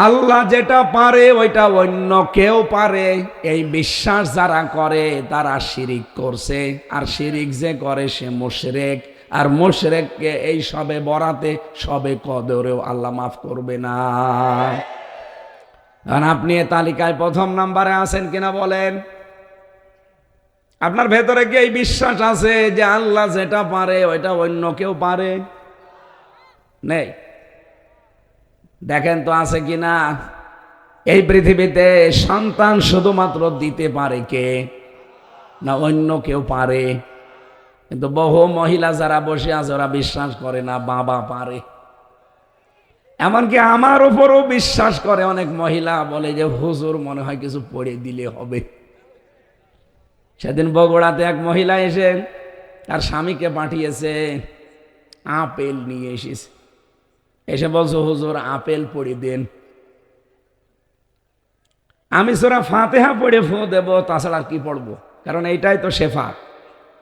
আল্লাহ যেটা পারে ওইটা অন্য কেউ পারে, এই বিশ্বাস যারা করে তারা শিরিক করছে। আর শিরিক যে করে সে মুশরিক, আর মুশরিককে এই সবে বরাতে সবে কদরেও আল্লাহ মাফ করবে না। কারণ আপনি এ তালিকায় প্রথম নাম্বারে আছেন কিনা বলেন? আপনার ভেতরে কি এই বিশ্বাস আছে যে আল্লাহ যেটা পারে ওইটা অন্য কেউ পারে? নেই। দেখেন তো আছে কিনা। এই পৃথিবীতে সন্তান শুধুমাত্র দিতে পারে কে? না অন্য কেউ পারে? কিন্তু বহু মহিলা যারা বসে আছে ওরা বিশ্বাস করে না বাবা পারে। এমনকি আমার উপরও বিশ্বাস করে অনেক মহিলা, বলে যে হুজুর মনে হয় কিছু পড়ে দিলে হবে। সেদিন বগুড়াতে এক মহিলা এসে তার স্বামীকে পাঠিয়েছে, আপেল নিয়ে এসেছে। এসে বলছো হুজুর আপেল পড়ে দেন। আমি সূরা ফাতিহা পড়ে ফু দেব, তাছাড়া কি পড়বো? কারণ এইটাই তো শেফা।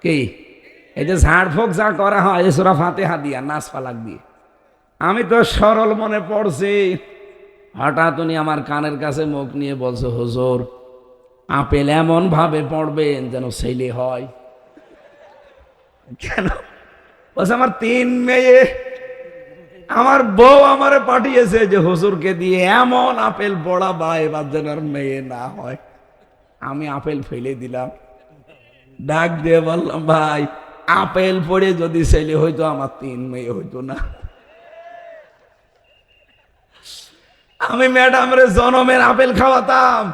কি এই যে ঝাড়ফুঁক যা করা হয় এই সূরা ফাতিহা দিয়া, নাচ ফালাক দিয়ে। আমি তো সরল মনে পড়ছি, হঠাৎ উনি আমার কানের কাছে মুখ নিয়ে বলছো হুজুর আপেল এমন ভাবে পড়বেন যেন ছেলে হয়। কেন? বলছে আমার 3 মেয়ে, আমার বউ আমারে পাঠিয়েছে যে হুজুরকে দিয়ে এমন আপেল পড়াবা এবার যেন আর মেয়ে না হয়। আমি আপেল ফেলে দিলাম, ডাক দিয়ে বললাম ভাই আপেল পড়ে যদি ছেলে হইতো আমার 3 মেয়ে হইতো না। আমি ম্যাডামের জনমের আপেল খাওয়াতাম,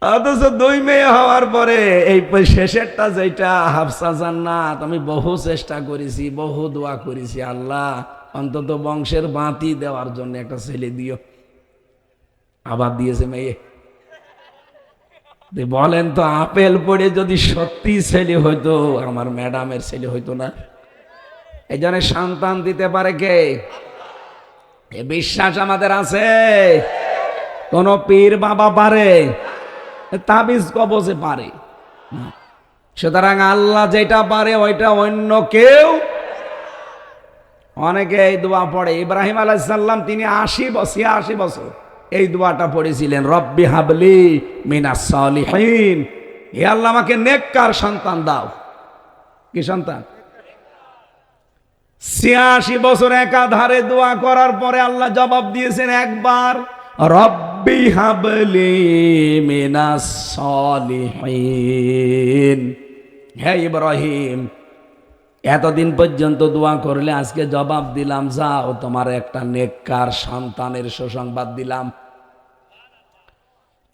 অথচ 2 মেয়ে হওয়ার পরে এই শেষেরটা যেটা হাফসা জান্নাত, আমি বহু চেষ্টা করেছি, বহু দোয়া করেছি, আল্লাহ অন্তত বংশের বাতি দেওয়ার জন্য একটা ছেলে দিও। আবার দিয়েছে মেয়ে। বলেন তো আপেল পড়ে যদি সত্যি ছেলে হইতো আমার ম্যাডামের ছেলে হইতো না? এই জন্য সন্তান দিতে পারে কে? এ বিশ্বাস আমাদের আছে। কোন পীর বাবা পারে? তাবিজ কবজে পারে? সুতরাং আল্লাহ যেটা পারে ওইটা অন্য কেউ। অনেকে এই দোয়া পড়ে। ইব্রাহিম আলাইহিস সালাম তিনি ৮০ বছর এই দোয়াটা পড়েছিলেন, রব্বি হাবলি মিনাস সালিহিন, হে আল্লাহ আমাকে নেককার সন্তান দাও। কি সন্তান? ৮৬ বছর একাধারে দোয়া করার পরে আল্লাহ জবাব দিয়েছেন একবার, রব্বি হাবলি মিনাস সালিহিন। হে ইব্রাহিম এতদিন পর্যন্ত দোয়া করলে, আজকে জবাব দিলাম, যাও তোমার একটা নেককার সন্তানের সুসংবাদ দিলাম।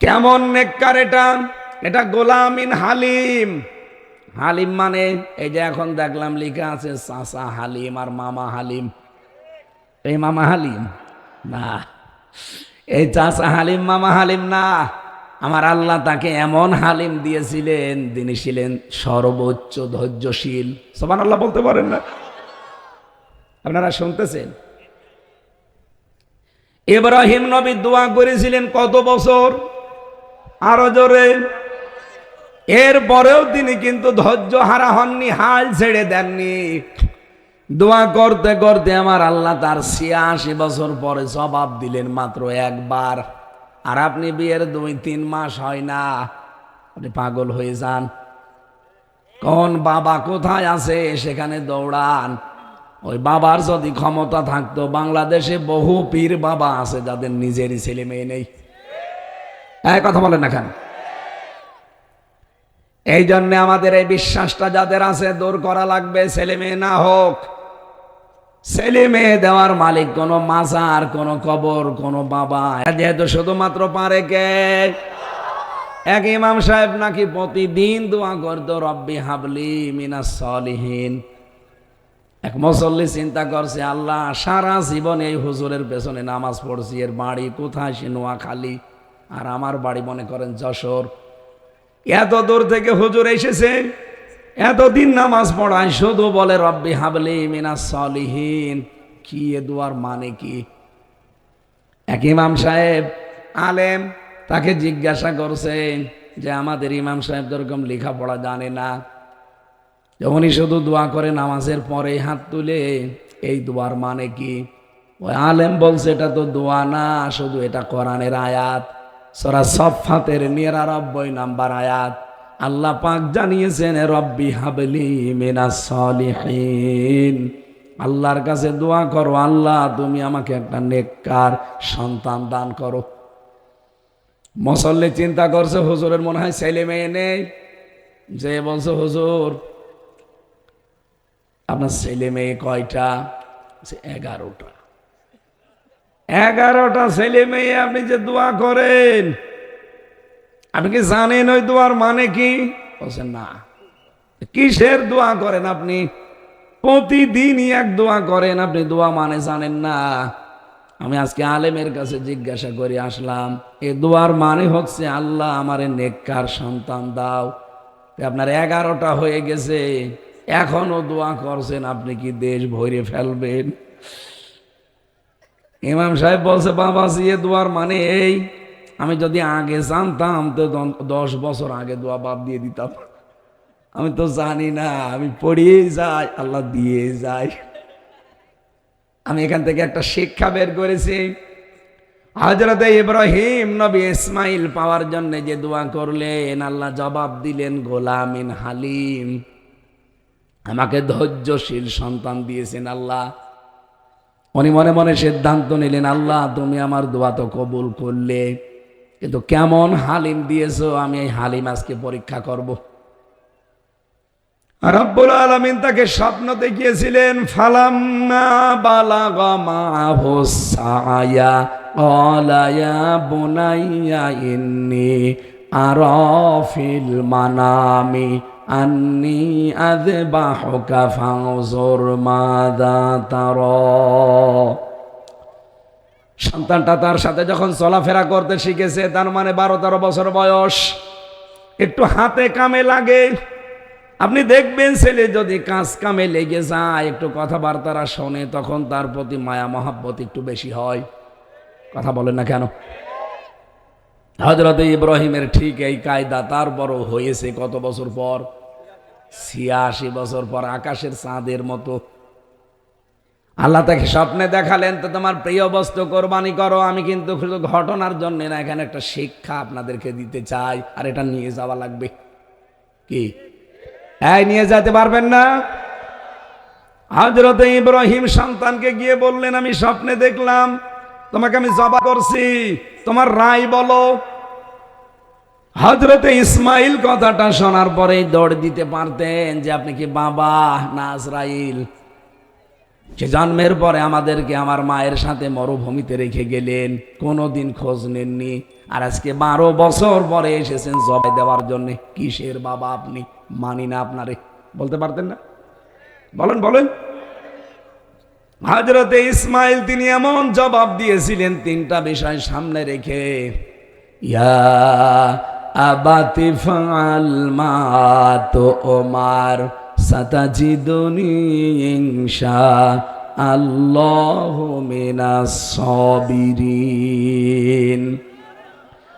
কেমন নেককার এটা? এটা গোলামিন হালিম। হালিম মানে এই যে এখন দেখলাম লেখা আছে চাচা হালিম আর মামা হালিম। এই মামা হালিম না, এই চাচা হালিম মামা হালিম না। আমার আল্লাহ তাকে এমন হালিম দিয়েছিলেন, তিনি ছিলেন সর্বোচ্চ ধৈর্যশীল। সুবহানাল্লাহ বলতে পারেন না? আপনারা শুনতেছেন? ইব্রাহিম নবী দোয়া করেছিলেন কত বছর? আরো জোরে। এরপরেও তিনি কিন্তু ধৈর্য হারা হননি, হাল ছেড়ে দেননি। দোয়া করতে করতে আমার আল্লাহ তার ৮৬ বছর পরে জবাব দিলেন মাত্র একবার। আর আপনি বিয়ের ২-৩ মাস হয় না, আপনি পাগল হয়ে যান। কোন বাবা কোথায় আছে সেখানে দৌড়ান। ওই বাবার যদি ক্ষমতা থাকতো, বাংলাদেশে বহু পীর বাবা আছে যাদের নিজেরই ছেলে মেয়ে নেই। এই কথা বলেন না কেন? এই জন্য আমাদের এই বিশ্বাসটা যাদের আছে দূর করা লাগবে। ছেলে মেয়ে না হোক, ছেলে মেয়ে দেওয়ার মালিক কোন মাজার, কোন কবর, কোন বাবা। যেহেতু শুধুমাত্র পারে কে? এক ইমাম সাহেব নাকি প্রতিদিন দোয়া করতো, রব্বি হাবলি মিনাস সালিহিন। এক মুসল্লি চিন্তা করছে, আল্লাহ সারা জীবন এই হুজুরের পেছনে নামাজ পড়ছি, এর বাড়ি কোথায়? সে নোয়াখালী, আর আমার বাড়ি মনে করেন যশোর। এত দূর থেকে হুজুর এসেছে, এতদিন নামাজ পড়ায়, শুধু বলে রব্বি হাবলি মিনাস সালিহিন। কি এ দুয়ার মানে কি? এক ইমাম সাহেব আলেম, তাকে জিজ্ঞাসা করছে যে আমাদের ইমাম সাহেব যেরকম লেখাপড়া জানে না, উনি শুধু দোয়া করে নামাজের পরে হাত তুলে, এই দোয়ার মানে কি? ওই আলেম বলছে এটা তো দোয়া না, শুধু এটা কোরআনের আয়াত, সূরা সফফাতের ৯৯ নাম্বার আয়াত। আল্লাহ পাক জানিয়েছেন রব্বি হাবলি মিনাস সলিহিন, আল্লাহর কাছে দোয়া করো, আল্লাহ তুমি আমাকে একটা নেককার সন্তান দান করো। মুসল্লি চিন্তা করছে হুজুরের মনে হয় ছেলে মেয়ে নেই, যে বলছে হুজুর আপনার ছেলে মেয়ে কয়টা? 11টা। 11টা ছেলে মেয়ে আপনি যে দোয়া করেন, আপনি কি জানেন ওই দোয়ার মানে কি? বলছেন না। কিসের দোয়া করেন আপনি? প্রতিদিনই এক দোয়া করেন, আপনি দোয়া মানে জানেন না? আমি আজকে আলেমের কাছে জিজ্ঞাসা করে আসলাম, এই দোয়ার মানে হচ্ছে আল্লাহ আমারে নেককার সন্তান দাও। আপনার 11টা হয়ে গেছে, এখনো দোয়া করছেন, আপনি কি দেশ ভরে ফেলবেন? ইমাম সাহেব বলছে বাবাজি এ দোয়ার মানে এই, আমি যদি আগে জানতাম তো 10 বছর আগে দোয়া বাদ দিয়ে দিতাম। আমি তো জানি না, আমি পড়িয়ে যাই, আল্লাহ দিয়ে যায়। আমি এখান থেকে একটা শিক্ষা বের করেছি। হযরত ইব্রাহিম নবী ইসমাইল পাওয়ার জন্য যে দোয়া করলেন, আল্লাহ জবাব দিলেন গোলামিন হালিম, আমাকে ধৈর্যশীল সন্তান দিয়েছেন আল্লাহ। উনি মনে মনে সিদ্ধান্ত নিলেন, আল্লাহ তুমি আমার দোয়া তো কবুল করলে, কিন্তু কেমন হালিম দিয়েছো আমি এই হালিম আজকে পরীক্ষা করব। রব্বুল আলামিন তাকে স্বপ্ন দেখিয়েছিলেন, ফালাম্মা বালাগা মাহু সায়া ক্বালা ইয়া বুনাইয়া ইন্নী আরা ফিল মানামি আন্নী আযবাহুকা ফানজুর মাযা তারা। সন্তানটা তার সাথে যখন চলাফেরা করতে শিখেছে, তার মানে 12-13 বছর বয়স, একটু হাতে কামে লাগে। আপনি দেখবেন ছেলে যদি কাজ কামে লেগে যায়, একটু কথাবার্তারা শোনে, তখন তার প্রতি মায়া মহাব্বত একটু বেশি হয়। কথা বলেন না কেন? হযরত ইব্রাহিমের ঠিক এই কায়দা তার বড় হয়েছে কত বছর পর? 86 বছর পর, আকাশের চাঁদের মতো। আল্লাহ তাকে স্বপ্নে দেখালেন, তো তোমার প্রিয় বস্তু কোরবানি করো। আমি কিন্তু শুধু ঘটনার জন্য না, এখানে একটা শিক্ষা আপনাদেরকে দিতে চাই, আর এটা নিয়ে যাওয়া লাগবে। কি এই নিয়ে যেতে পারবেন না? হযরত ইব্রাহিম সন্তানকে গিয়ে বললেন, আমি স্বপ্নে দেখলাম তোমাকে আমি জবাই করছি, তোমার রায় বলো। হযরত ইসমাইল কথাটা শোনার পরেই দৌড় দিতে পারতেন যে আপনি কি বাবা না আজরাইল। সে জন্মের পরে আমাদেরকে আমার মায়ের সাথে মরুভূমিতে রেখে গেলেন, কোনোদিন খোঁজ নেননি, আর আজকে 12 বছর পরে এসেছেন জবাই দেওয়ার জন্য। কিসের বাবা আপনি? মানি না আপনারে। বলতে পারতেন না? বলেন বলেন। হযরতে ইসমাইল তিনি এমন জবাব দিয়েছিলেন 3টা বিষয় সামনে রেখে, ইয়া আবাতি ফাআল মা তুমার সাতাজিদুনি ইনশাআল্লাহু মিনাস সাবিরিন।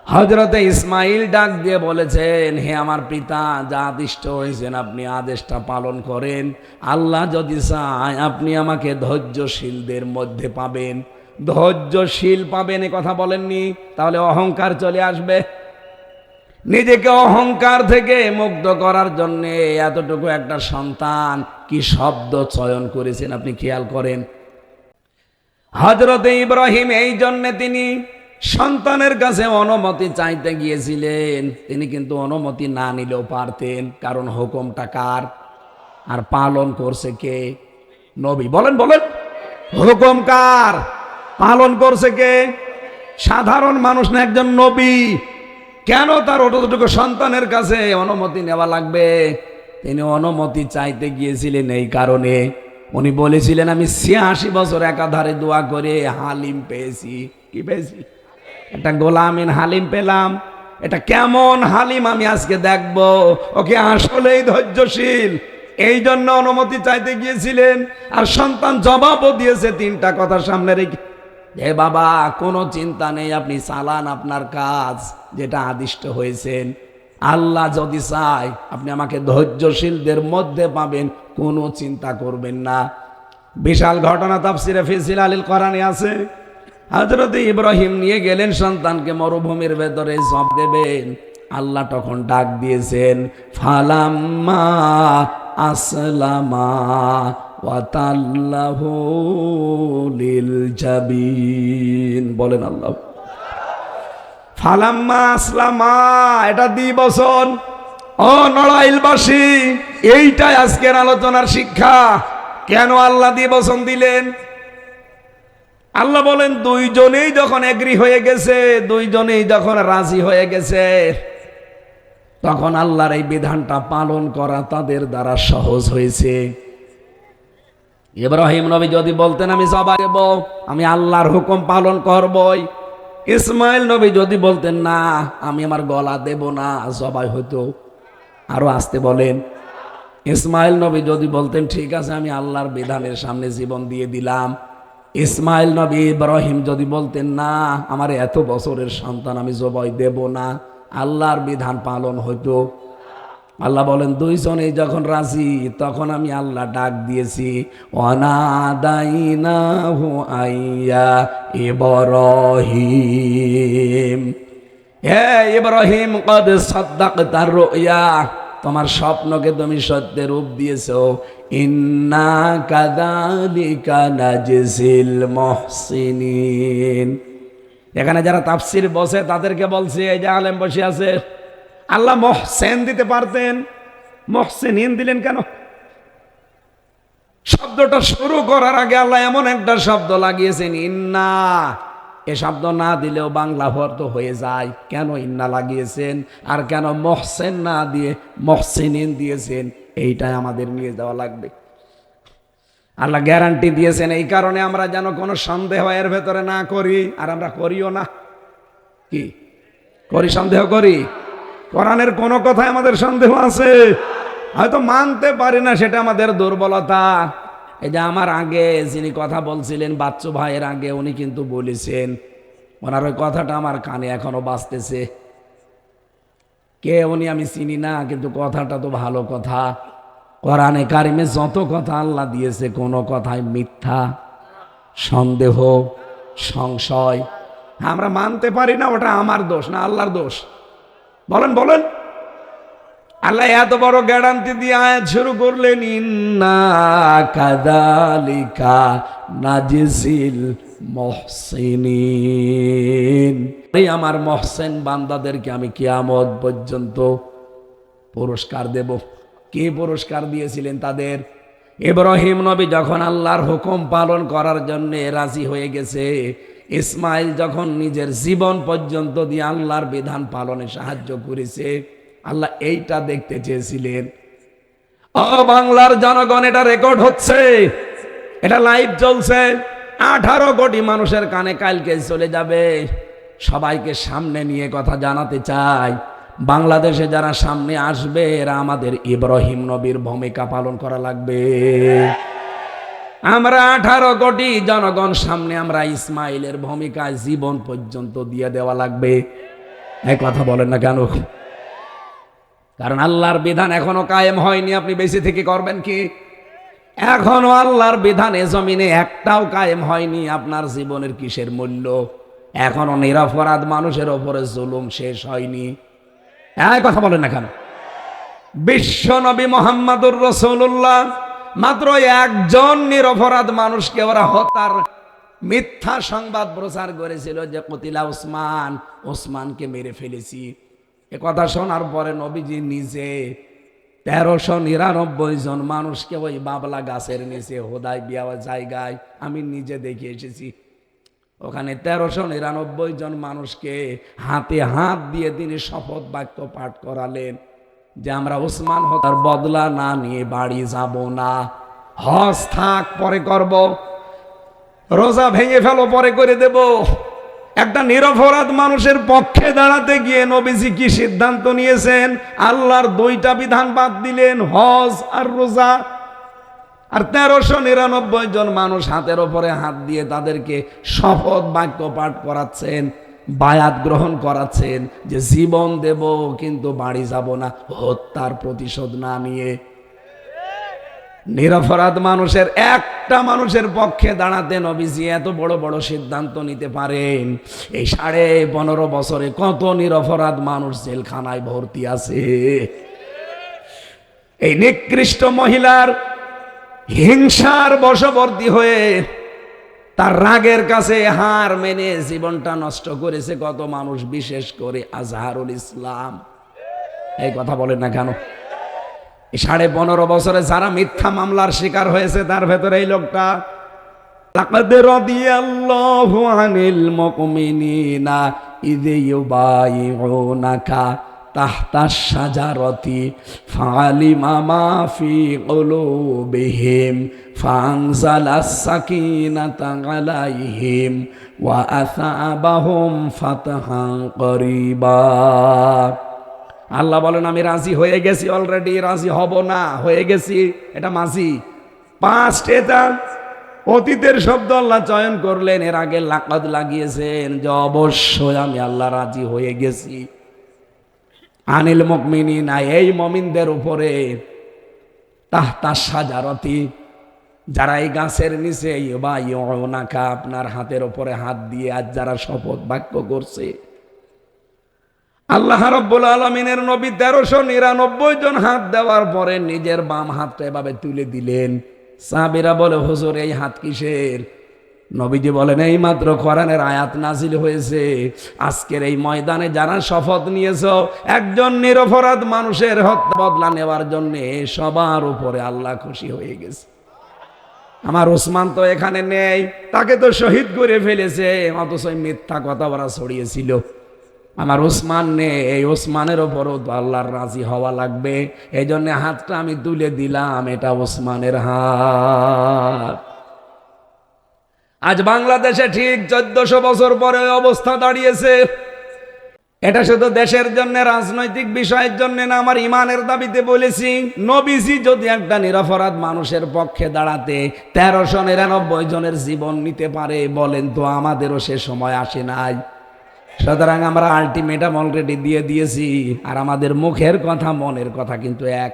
হযরতে ইসমাইল ডাক দিয়ে বলেছেন, হে আমার পিতা, যা আদিষ্ট হয়েছেন আপনি আদেশটা পালন করেন। আল্লাহ যদি চায় আপনি আমাকে ধৈর্যশীলদের মধ্যে পাবেন। ধৈর্যশীল পাবেন এ কথা বলেননি, তাহলে অহংকার চলে আসবে। নিজেকে অহংকার থেকে মুক্ত করার জন্য এতটুকু একটা সন্তান কি শব্দ চয়ন করেছেন আপনি খেয়াল করেন। হযরতে ইব্রাহিম এই জন্য তিনি সন্তানের কাছে অনুমতি চাইতে গিয়েছিলেন। তিনি কিন্তু অনুমতি না নিলেও পারতেন, কারণ হুকুমটা কার আর পালন করছে কে? নবী। বলেন বলেন, হুকুম কার? পালন করছে কে? সাধারণ মানুষ না, একজন নবী। কেন তার অতটুকু সন্তানের কাছে অনুমতি নেওয়া লাগবে? তিনি অনুমতি চাইতে গিয়েছিলেন এই কারণে, উনি বলেছিলেন আমি 86 বছর একাধারে দোয়া করে হালিম পেয়েছি। কি পেয়েছি? একটা গোলামিন হালিম পেলাম। এটা কেমন হালিম আমি আজকে দেখব, ওকে আসলেই ধৈর্যশীল। এই জন্য অনুমতি চাইতে গিয়েছিলেন। আর সন্তান জবাবও দিয়েছে 3টা কথা সামনে রেখে, হে বাবা কোনো চিন্তা নেই, আপনি চালান আপনার কাজ, যেটা আদিষ্ট হয়েছেন। আল্লাহ যদি চায় আপনি আমাকে ধৈর্যশীলদের মধ্যে পাবেন, কোনো চিন্তা করবেন না। বিশাল ঘটনা তাফসিরে ফি জিলালিল কোরআনে আছে। হযরত ইব্রাহিম নিয়ে গেলেন সন্তানকে মরুভূমির ভেতরে জব দেবেন। আল্লাহ তখন ডাক দিয়েছেন, ফালাম্মা আসলামা ওয়া তাল্লাহু লিল জাবিন। বলেন আল্লাহ। ফালাম্মা আসলামা, এটা দ্বিবচন। ও নড়াইলবাসী, এইটাই আজকের আলোচনার শিক্ষা। কেন আল্লাহ দ্বিবচন দিলেন? আল্লাহ বলেন দুইজনেই যখন এগ্রি হয়ে গেছে, দুইজনেই যখন রাজি হয়ে গেছে, তখন আল্লাহর এই বিধানটা পালন করা তাদের দ্বারা সহজ হয়েছে। ইব্রাহিম নবী যদি বলতেন আমি জবাই দেব, আমি আল্লাহর হুকুম পালন করবই। ইসমাইল নবী যদি বলতেন না, আমি আমার গলা দেব না, জবাই হতো। আরো আসতে বলেন। ইসমাইল নবী যদি বলতেন ঠিক আছে আমি আল্লাহর বিধানের সামনে জীবন দিয়ে দিলাম। ইসমাইল নবী ইব্রাহিম যদি বলতেন না, আমার এত বছরের সন্তান আমি জবাই দেব না, আল্লাহর বিধান পালন হতো। আল্লাহ বলেন দুইজনেই যখন রাজি, তখন আমি আল্লাহ ডাক দিয়েছি, ওয়ানাদাইনাহু আইয়া ইব্রাহিম, হে ইব্রাহিম কদ সাদ্দাকতার রুয়া, তোমার স্বপ্নকে তুমি সত্যের রূপ দিয়েছো। ইন্না কাযালিকা নাজজিল মুহসিনিন। এখানে যারা তাফসীর বসে তাদেরকে বলছে, এই যে আলেম বসে আছে, আল্লাহ মুহসিন দিতে পারতেন, মুহসিনিন দিলেন কেন? শব্দটা শুরু করার আগে আল্লাহ এমন একটা শব্দ লাগিয়েছেন ইন্না। এ শব্দ না দিলেও বাংলা অর্থ হয়ে যায়। কেন ইন্না লাগিয়েছেন আর কেন মুহসিন না দিয়ে মুহসিনিন দিয়েছেন, এইটাই আমাদের নিয়ে যাওয়া লাগবে। আল্লাহ গ্যারান্টি দিয়েছেন এই কারণে আমরা যেন কোনো সন্দেহ এর ভেতরে না করি, আর আমরা করিও না। কি করি? সন্দেহ করি। কোরআনের কোন কথায় আমাদের সন্দেহ আছে, হয়তো মানতে পারি না, সেটা আমাদের দুর্বলতা। এই যে আমার আগে যিনি কথা বলছিলেন, বাচ্চু ভাইয়ের আগে, উনি কিন্তু বলেছেন, ওনার ওই কথাটা আমার কানে এখনো বাজতেছে। কে উনি আমি চিনি না, কিন্তু কথাটা তো ভালো কথা। কোরআনে কারিমে যত কথা আল্লাহ দিয়েছে, কোনো কথায় মিথ্যা, সন্দেহ, সংশয় আমরা মানতে পারি না। ওটা আমার দোষ না আল্লাহর দোষ? বলেন বলেন। আল্লাহ এত বড় গ্যারান্টি দিয়ে আয়াত শুরু করলেন, ইন্না কাযালিকা নাজজিল মুহসিনিন। এই আমার মুহসিন বান্দাদেরকে আমি কিয়ামত পর্যন্ত পুরস্কার দেব। কি পুরস্কার দিয়েছিলেন তাদের? ইব্রাহিম নবী যখন আল্লাহর হুকুম পালন করার জন্য রাজি হয়ে গেছে, ইসমাইল যখন নিজের জীবন পর্যন্ত দিয়ে আল্লাহর বিধান পালনে সাহায্য করেছে, আল্লাহ এইটা দেখতে চেয়েছিলেন। ও বাংলার জনগণ, এটা রেকর্ড হচ্ছে, এটা লাইভ চলছে, 18 কোটি মানুষের কানে কালকে চলে যাবে। সবাইকে সামনে নিয়ে কথা জানাতে চাই, বাংলাদেশে যারা সামনে আসবে এরা আমাদের ইব্রাহিম নবীর ভূমিকা পালন করা লাগবে। আমরা 18 কোটি জনগণ সামনে আমরা ইসমাইলের ভূমিকায় জীবন পর্যন্ত দিয়ে দেওয়া লাগবে। এই কথা বলেন না কেন? কারণ আল্লাহর বিধান এখনো কায়েম হয়নি। আপনি বেঁচে থেকে করবেন কি? এখনো আল্লাহর বিধানে জমিনে একটাও কায়েম হয়নি। আপনার জীবনের কিসের মূল্য? এখনো নিরপরাধ মানুষের ওপরে জুলুম শেষ হয়নি। এই কথা বলেন না কেন? বিশ্ব নবী মুহাম্মদুর রাসূলুল্লাহ মাত্র একজন নিরপরাধ মানুষকে ওরা হত্যার মিথ্যা সংবাদ প্রচার করেছিল যে কতিলা উসমান, ওসমানকে মেরে ফেলেছি। এ কথা শোনার পরে নবীজি নিজে 1399 জন মানুষকে ওই বাবলা গাছের নিচে হুদায়বিয়া জায়গায় আমি নিজে দেখে এসেছি। ওখানে 1399 জন মানুষকে হাতে হাত দিয়ে তিনি শপথ বাক্য পাঠ করালেন যে আমরা ওসমান হত্যার বদলা না নিয়ে বাড়ি যাব না। হজ থাক পরে করব, রোজা ভেঙে ফেলো পরে করে দেব। একটা নিরপরাধ মানুষের পক্ষে দাঁড়াতে গিয়ে নবীজি কি সিদ্ধান্ত নিয়েছেন? আল্লাহর 2টা বিধান বাদ দিলেন, হজ আর রোজা। আর 1399 জন মানুষ হাতের ওপরে হাত দিয়ে তাদেরকে শপথ বাক্য পাঠ করাচ্ছেন, বায়াত গ্রহণ করাচ্ছেন যে জীবন দেব কিন্তু বাড়ি যাব না, হত্যার প্রতিশোধ না নিয়ে। নিরপরাধ মানুষের একটা মানুষের পক্ষে দাঁড়াতে নবীজি এত বড় বড় সিদ্ধান্ত নিতে পারেন। এই 15.5 বছরে কত নিরপরাধ মানুষ জেলখানায় ভর্তি আছে। এই নিকৃষ্ট মহিলার হিংসার বশবর্তী হয়ে তার রাগের কাছে হার মেনে জীবনটা নষ্ট করেছে কত মানুষ, বিশেষ করে আজহারুল ইসলাম। এই কথা বলেন না কেন? 15.5 বছরে যারা মিথ্যা মামলার শিকার হয়েছে তার ভেতরে এই লোকটা। লাকাদ রাদিয়াল্লাহু আনিল মুমিনিনা ইয ইউবাইউনাকা তাহতাশ শাজারাতি ফাআলিমা মা ফি কুলুবিহিম ফাআনজালাস সাকিনাতা আলাইহিম ওয়া আসাবাহুম ফাতহান করিবা। আল্লাহ বলেন আমি রাজি হয়ে গেছি, অলরেডি রাজি হব না, হয়ে গেছি। এটা মাঝি পাস্ট, এটা অতীতের শব্দ আল্লাহ চয়ন করলেন, এর আগে লাকাদ লাগিয়েছেন যে অবশ্যই আমি আল্লাহ রাজি হয়ে গেছি। আনিল মুমিনিনা, এই মুমিনদের উপরে, তাহতা শাজারাতি, যারা এই গাছের নিচে ইউবাইউনাকা, আপনার হাতের উপরে হাত দিয়ে আজ যারা শপথ বাক্য করছে। আল্লাহ রাব্বুল আলামিনের নবী 1399 জন হাত দেওয়ার পরে নিজের বাম হাতটা এভাবে তুলে দিলেন। সাহাবীরা বলে হুজুর এই হাত কিসের? নবীজি বলেন এই মাত্র কোরআনের আয়াত নাজিল হয়েছে, আজকের এই ময়দানে যারা শপথ নিয়েছো একজন নিরপরাধ মানুষের হত্যা বদলা নেওয়ার জন্য, সবার উপরে আল্লাহ খুশি হয়ে গেছে। আমার ওসমান তো এখানে নেই, তাকে তো শহীদ করে ফেলেছে, অথচ মিথ্যা কথা বলা ছড়িয়েছিল। আমার ওসমান নেই, এই ওসমানের ওপরও তো আল্লাহর রাজি হওয়া লাগবে। এই জন্য হাতটা আমি তুলে দিলাম, এটা ওসমানের হাত। আজ বাংলাদেশে ঠিক 1400 বছর পরে অবস্থা দাঁড়িয়েছে। এটা শুধু দেশের জন্য, রাজনৈতিক বিষয়ের জন্য না, আমার ইমানের দাবিতে বলেছি। নবীজি যদি একটা নিরপরাধ মানুষের পক্ষে দাঁড়াতে 1399 জনের জীবন নিতে পারে, বলেন তো আমাদেরও সে সময় আসে নাই? সুতরাং আমরা আলটিমেটাম অলরেডি দিয়ে দিয়েছি, আর আমাদের মুখের কথা মনের কথা কিন্তু এক।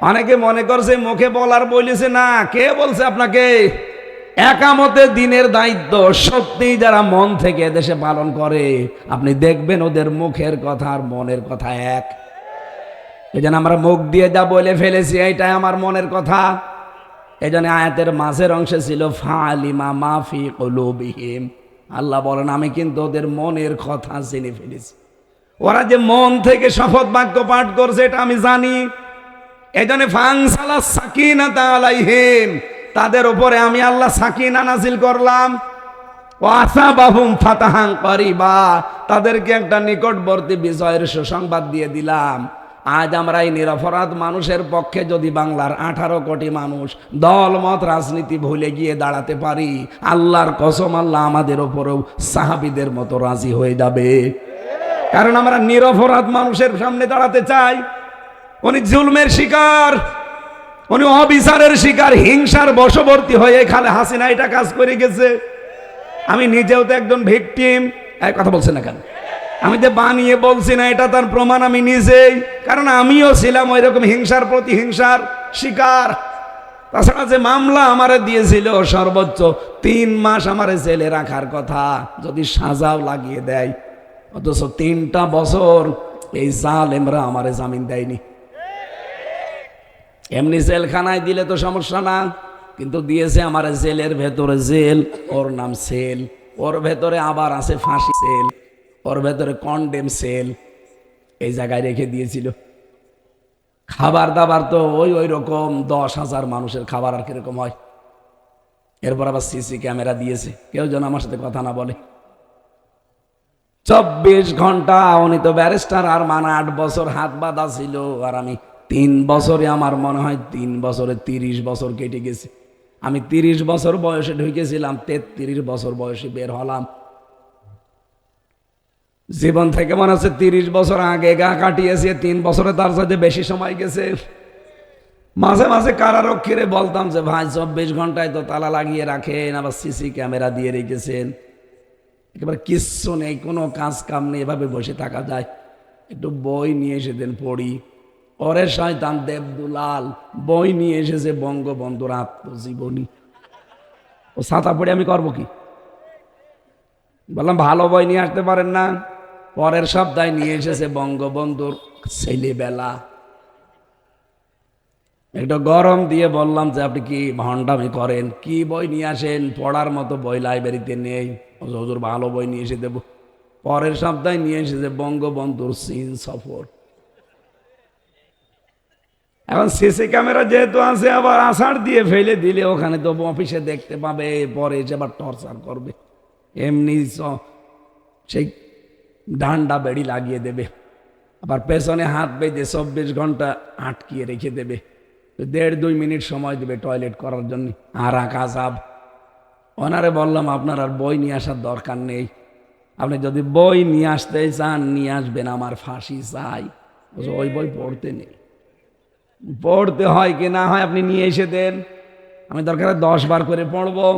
অনেকে মনে করছে মুখে বলার বলেছে, না, কে বলছে আপনাকে? একামতে দিনের দায়িত্ব সত্যি যারা মন থেকে দেশে পালন করে, আপনি দেখবেন ওদের মুখের কথা আর মনের কথা এক। এই জন্য আমরা মুখ দিয়ে যা বলে ফেলেছি এইটাই আমার মনের কথা। এই জন্য আয়াতের মাঝের অংশে ছিল ফাআলিমা মা ফি কুলুবিহিম। আল্লাহ বলেন আমি কিন্তু ওদের মনের কথা জেনে ফেলেছি। ওরা যে মন থেকে শপথ বাক্য পাঠ করছে এটা আমি জানি। এই জন্য ফাআনজালাস সাকিনাতা আলাইহিম, তাদের উপরে আমি আল্লাহ সাকিনা নাজিল করলাম। ওয়া আসাবাহুম ফাতহান করিবা, তাদেরকে একটা নিকটবর্তী বিজয়ের সুসংবাদ দিয়ে দিলাম। আজ আমরা এই নিরপরাধ মানুষের পক্ষে যদি বাংলার 18 কোটি মানুষ দলমত রাজনীতি ভুলে গিয়ে দাঁড়াতে পারি, আল্লাহর কসম আল্লাহ আমাদের ওপরেও সাহাবীদের মতো রাজি হয়ে যাবে। কারণ আমরা নিরপরাধ মানুষের সামনে দাঁড়াতে চাই। উনি জুলমের শিকার, উনি অবিচারের শিকার, হিংসার বশবর্তী হয়ে খালে হাসিনা এটা কাজ করে গেছে। আমি নিজেও তো একজন ভিকটিম। কথা বলছেন না কেন? আমি যে বানিয়ে বলছি না, এটা তার প্রমাণ আমি নিজেই। কারণ আমিও ছিলাম ওই রকম হিংসার প্রতি হিংসার শিকার। তাছাড়া যে মামলা আমারে দিয়েছিল সর্বোচ্চ 3 মাস আমারে জেলে রাখার কথা, যদি সাজাও লাগিয়ে দেয়, অথচ 3টা বছর এই জালেমরা আমারে জামিন দেয়নি। এমনি জেলখানায় দিলে তো সমস্যা না, কিন্তু দিয়েছে আমার জেলের ভেতরে জেল, ওর নাম সেল, ওর ভেতরে আবার আছে ফাঁসি সেল, ওর ভেতরে কন্ডেম সেল, এই জায়গায় রেখে দিয়েছিল। খাবার দাবার তো ওই রকম 10,000 মানুষের খাবার আর কিরকম হয়। এরপর আবার সিসি ক্যামেরা দিয়েছে, কেউ যেন আমার সাথে কথা না বলে। 24 ঘন্টা। উনি তো ব্যারিস্টার, আর মানে 8 বছর হাত বাঁধা ছিল, আর আমি 3 বছরে, আমার মনে হয় 3 বছরে 30 বছর কেটে গেছে। আমি 30 বছর বয়সে ঢুকেছিলাম, 33 বছর বয়সে বের হলাম। জীবন থেকে মনে হচ্ছে 30 বছর আগে গা কাটিয়েছে, 3 বছরে তার সাথে বেশি সময় গেছে। মাঝে মাঝে কারারক্ষীরে বলতাম যে ভাই 24 ঘন্টায় তো তালা লাগিয়ে রাখেন, আবার সিসি ক্যামেরা দিয়ে রেখেছেন, একেবারে কিচ্ছু নেই, কোনো কাজ কাম নেই, এভাবে বসে থাকা যায়? একটু বই নিয়ে এসে দেন পড়ি। ওরে শয়তান দেবদুলাল বই নিয়ে এসেছে বঙ্গবন্ধুর আত্মজীবনী। ও ছাতা পড়ে আমি করবো কি? বললাম ভালো বই নিয়ে আসতে পারেন না? পরের সপ্তাহে নিয়ে এসেছে বঙ্গবন্ধুর ছেলেবেলা। একটু গরম দিয়ে বললাম যে আপনি কি ভণ্ডামি করেন, কি বই নিয়ে আসেন? পড়ার মতো বই লাইব্রেরিতে নেই। হুজুর ভালো বই নিয়ে এসে দেবো। পরের সপ্তাহে নিয়ে এসেছে বঙ্গবন্ধুর চীন সফর। এখন সিসি ক্যামেরা যেহেতু আছে, আবার আষাঢ় দিয়ে ফেলে দিলে ওখানে তো অফিসে দেখতে পাবে, পরে এসে আবার টর্চার করবে। এমনি সেই ডান্ডা বেড়ি লাগিয়ে দেবে, আবার পেছনে হাত বেঁধে 24 ঘন্টা আটকিয়ে রেখে দেবে। 1.5-2 মিনিট সময় দেবে টয়লেট করার জন্য। আর আকাশাব ওনারে বললাম আপনার আর বই নিয়ে আসার দরকার নেই, আপনি যদি বই নিয়ে আসতে চান নিয়ে আসবেন, আমার ফাঁসি চাই। ওই বই পড়তে নেই, পড়তে হয় কি না হয় আপনি নিয়ে এসে দেন, আমি দরকার 10 বার করে পড়বো।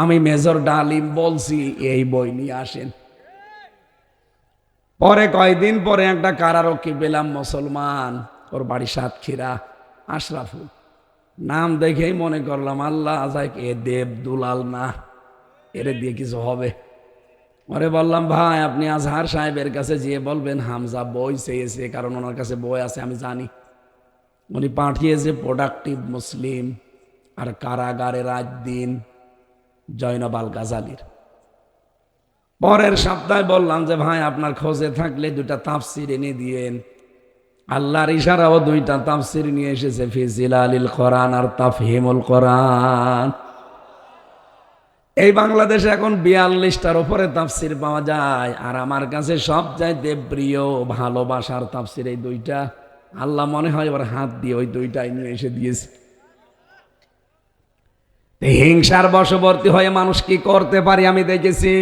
আমি মেজর ডালিম বলছি এই বই নিয়ে আসেন। পরে কয়দিন পরে একটা কারারক্ষী পেলাম, মুসলমান, ওর বাড়ি সাতক্ষীরা, আশরাফুল নাম দেখেই মনে করলাম আল্লাহ আজাক এ দেব দুলাল না, এরে দিয়ে কিছু হবে। ওরে বললাম ভাই আপনি আজহার সাহেবের কাছে যেয়ে বলবেন হামজা বই চেয়েছে, কারণ ওনার কাছে বই আছে আমি জানি। উনি পাঠিয়েছে প্রোডাক্টিভ মুসলিম আর কারাগারে রাত দিন জয়নব আল গাজালির। পরের সপ্তাহে বললাম যে ভাই আপনার খোঁজে থাকলে 2টা তাফসির এনে দিয়েন। আল্লাহর ইশারাও 2টা তাফসির নিয়ে এসেছে, ফি জিলালিল কোরআন আর তাফহিমুল কোরআন। এই বাংলাদেশে এখন 42টার উপরে তাফসির পাওয়া যায়, আর আমার কাছে সবচাইতে প্রিয় ভালোবাসার তাফসির এই 2টা। আল্লাহ মনে হয় এবার হাত দিয়ে ওই 2টাই নিয়ে এসে দিয়েছে। হিংসার বশবর্তী হয়ে মানুষ কি করতে পারে আমি দেখেছি।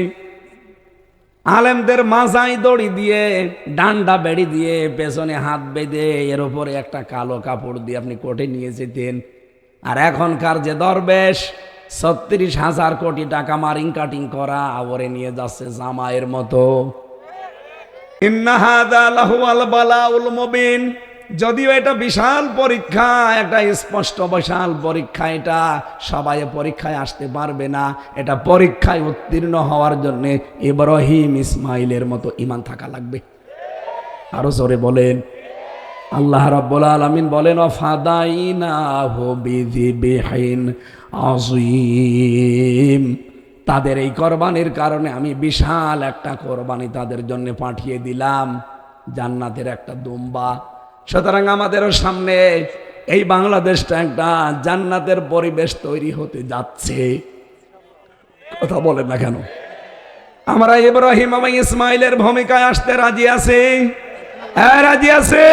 আলেমদের মাজায় দড়ি দিয়ে, ডান্ডা বেড়ি দিয়ে, পেছনে হাত বেঁধে, এর উপরে একটা কালো কাপড় দিয়ে আপনি কোর্টে নিয়ে যেতেন। আর এখনকার যে দরবেশ 36,000 কোটি টাকা মারিং কাটিং করা, ওরে নিয়ে যাচ্ছে জামাইয়ের মতো। ইন্না হাযা লাহুয়াল বালাউল মুবিন। যদিও এটা বিশাল পরীক্ষা, একটা স্পষ্ট বিশাল পরীক্ষা, এটা সবাই পরীক্ষায় আসতে পারবে না। এটা পরীক্ষায় উত্তীর্ণ হওয়ার জন্য ইব্রাহিম ইসমাইলের মতো ঈমান থাকা লাগবে। আরো জোরে বলেন। আল্লাহ রাব্বুল আলামিন বলেন ফাদাইনাহু বিযিবহিন আযীম। তাদের এই কোরবানির কারণে আমি বিশাল একটা কোরবানি তাদের জন্য পাঠিয়ে দিলাম, জান্নাতের একটা দুম্বা। সুতরাং আমাদেরও সামনে এই বাংলাদেশটা একটা জান্নাতের পরিবেশ তৈরি হতে যাচ্ছে। কথা বলেন না কেন? আমরা ইব্রাহিম এবং ইসমাইলের ভূমিকায় আসতে রাজি আছি? হ্যাঁ রাজি আছে।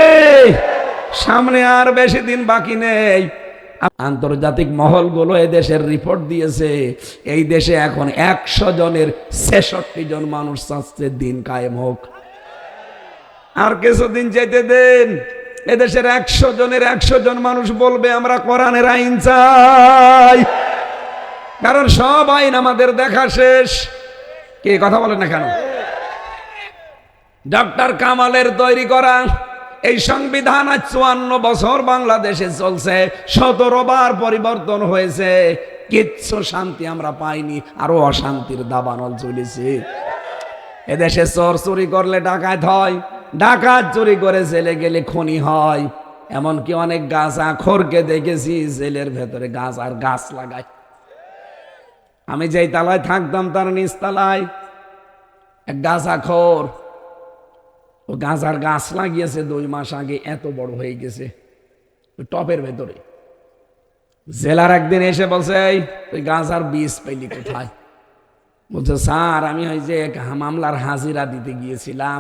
সামনে আর বেশি দিন বাকি নেই। আন্তর্জাতিক মহলগুলো এই দেশের রিপোর্ট দিয়েছে, এই দেশে এখন 100 জনের 66 জন মানুষ চাচ্ছে দিন কায়েম হোক। আর কিছুদিন যেতে দেন, এদেশের 100 জনের 100 জন মানুষ বলবে আমরা কোরআনের আইন চাই। কারণ সব আইন আমাদের দেখা শেষ। কে কথা বলেন না কেন? ডক্টর কামালের তৈরি করা এই সংবিধান আজ 54 বছর বাংলাদেশে চলছে, 17 বার পরিবর্তন হয়েছে, কিচ্ছু শান্তি আমরা পাইনি, আরো অশান্তির দাবানল চলেছে। এদেশে চোর চুরি করলে ডাকাত হয়, ডাকাত চুরি করে জেলে গেলে খনি হয়। এমনকি অনেক গাঁজাখোরকে দেখেছি জেলের ভেতরে গাঁজার গাছ লাগায়। আমি যেই তালায় থাকতাম তার নিচ তালায় এক গাঁজাখোর, ও গাঁজার গাছ লাগিয়েছে 2 মাস আগে, এত বড় হয়ে গেছে টপের ভেতরে। জেলার একদিন এসে বলছে ওই গাঁজার বীজ পেলি কোথায়? বলছে স্যার আমি ওই যে মামলার হাজিরা দিতে গিয়েছিলাম,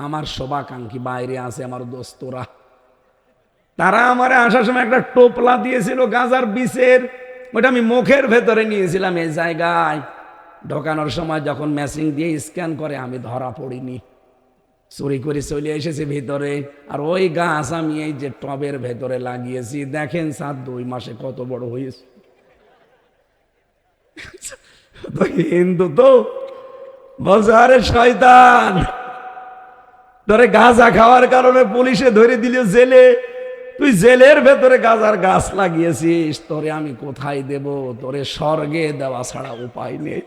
আমার শোভাকাঙ্ক্ষী বাইরে আছে, আমার দোস্তরা, তারা আমার আসার সময় একটা টোপলা দিয়েছিল গাঁজার বীজের, ওটা আমি মুখের ভেতরে নিয়েছিলাম। এই জায়গায় ঢোকানোর সময় যখন ম্যাচিং দিয়ে স্ক্যান করে আমি ধরা পড়িনি, চুরি করে চলে এসেছে ভিতরে। আর ওই গাছ আমি এই যে টবের ভেতরে লাগিয়েছি, দেখেন স্যার 2 মাসে কত বড় হয়েছে। হিন্দু তো বলছে আরে শয়তান, ধরে গাঁজা খাওয়ার কারণে পুলিশে ধরে দিল জেলে। তুই জেলের ভেতরে গাঁজার গাছ লাগিয়েছিস, তোরে আমি কোথায় দেব? তোরে স্বর্গে দেওয়া ছাড়া উপায় নেই।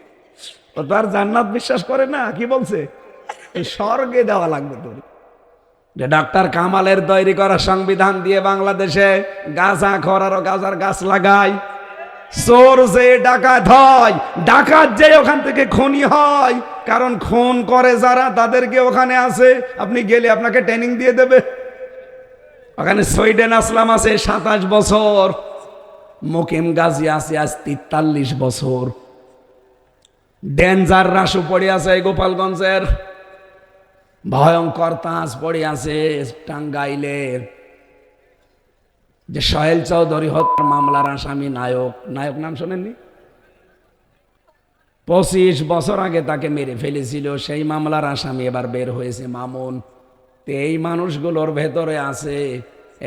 ও তার জান্নাত বিশ্বাস করে না, কি বলছে? এই স্বর্গে দেওয়া লাগবে তোর। যে ডাক্তার কামালের তৈরি করা সংবিধান দিয়ে বাংলাদেশে গাঁজা খরারও গাঁজার গাছ লাগায়। চোর যে ডাকাত হয়, ডাকাত যে ওখান থেকে খুনি হয়, কারণ খুন করে যারা তাদেরকে ওখানে আছে। আপনি গেলে আপনাকে ট্রেনিং দিয়ে দেবে। ওখানে সুইডেন আসলাম আছে 27 বছর, মুকিম গাজী আছে আজ 43 বছর, ডেঞ্জার রাসু পড়ে আছে গোপালগঞ্জের, ভয়ঙ্কর তাজ পড়ে আছে টাঙ্গাইলের। যে সোহেল চৌধুরী হত্যার মামলার আসামি নায়ক, নায়ক নাম শোনেননি? 25 বছর আগে তাকে মেরে ফেলেছিল, সেই মামলার আসামি এবার বের হয়েছে মামুন। এই মানুষগুলোর ভেতরে আছে,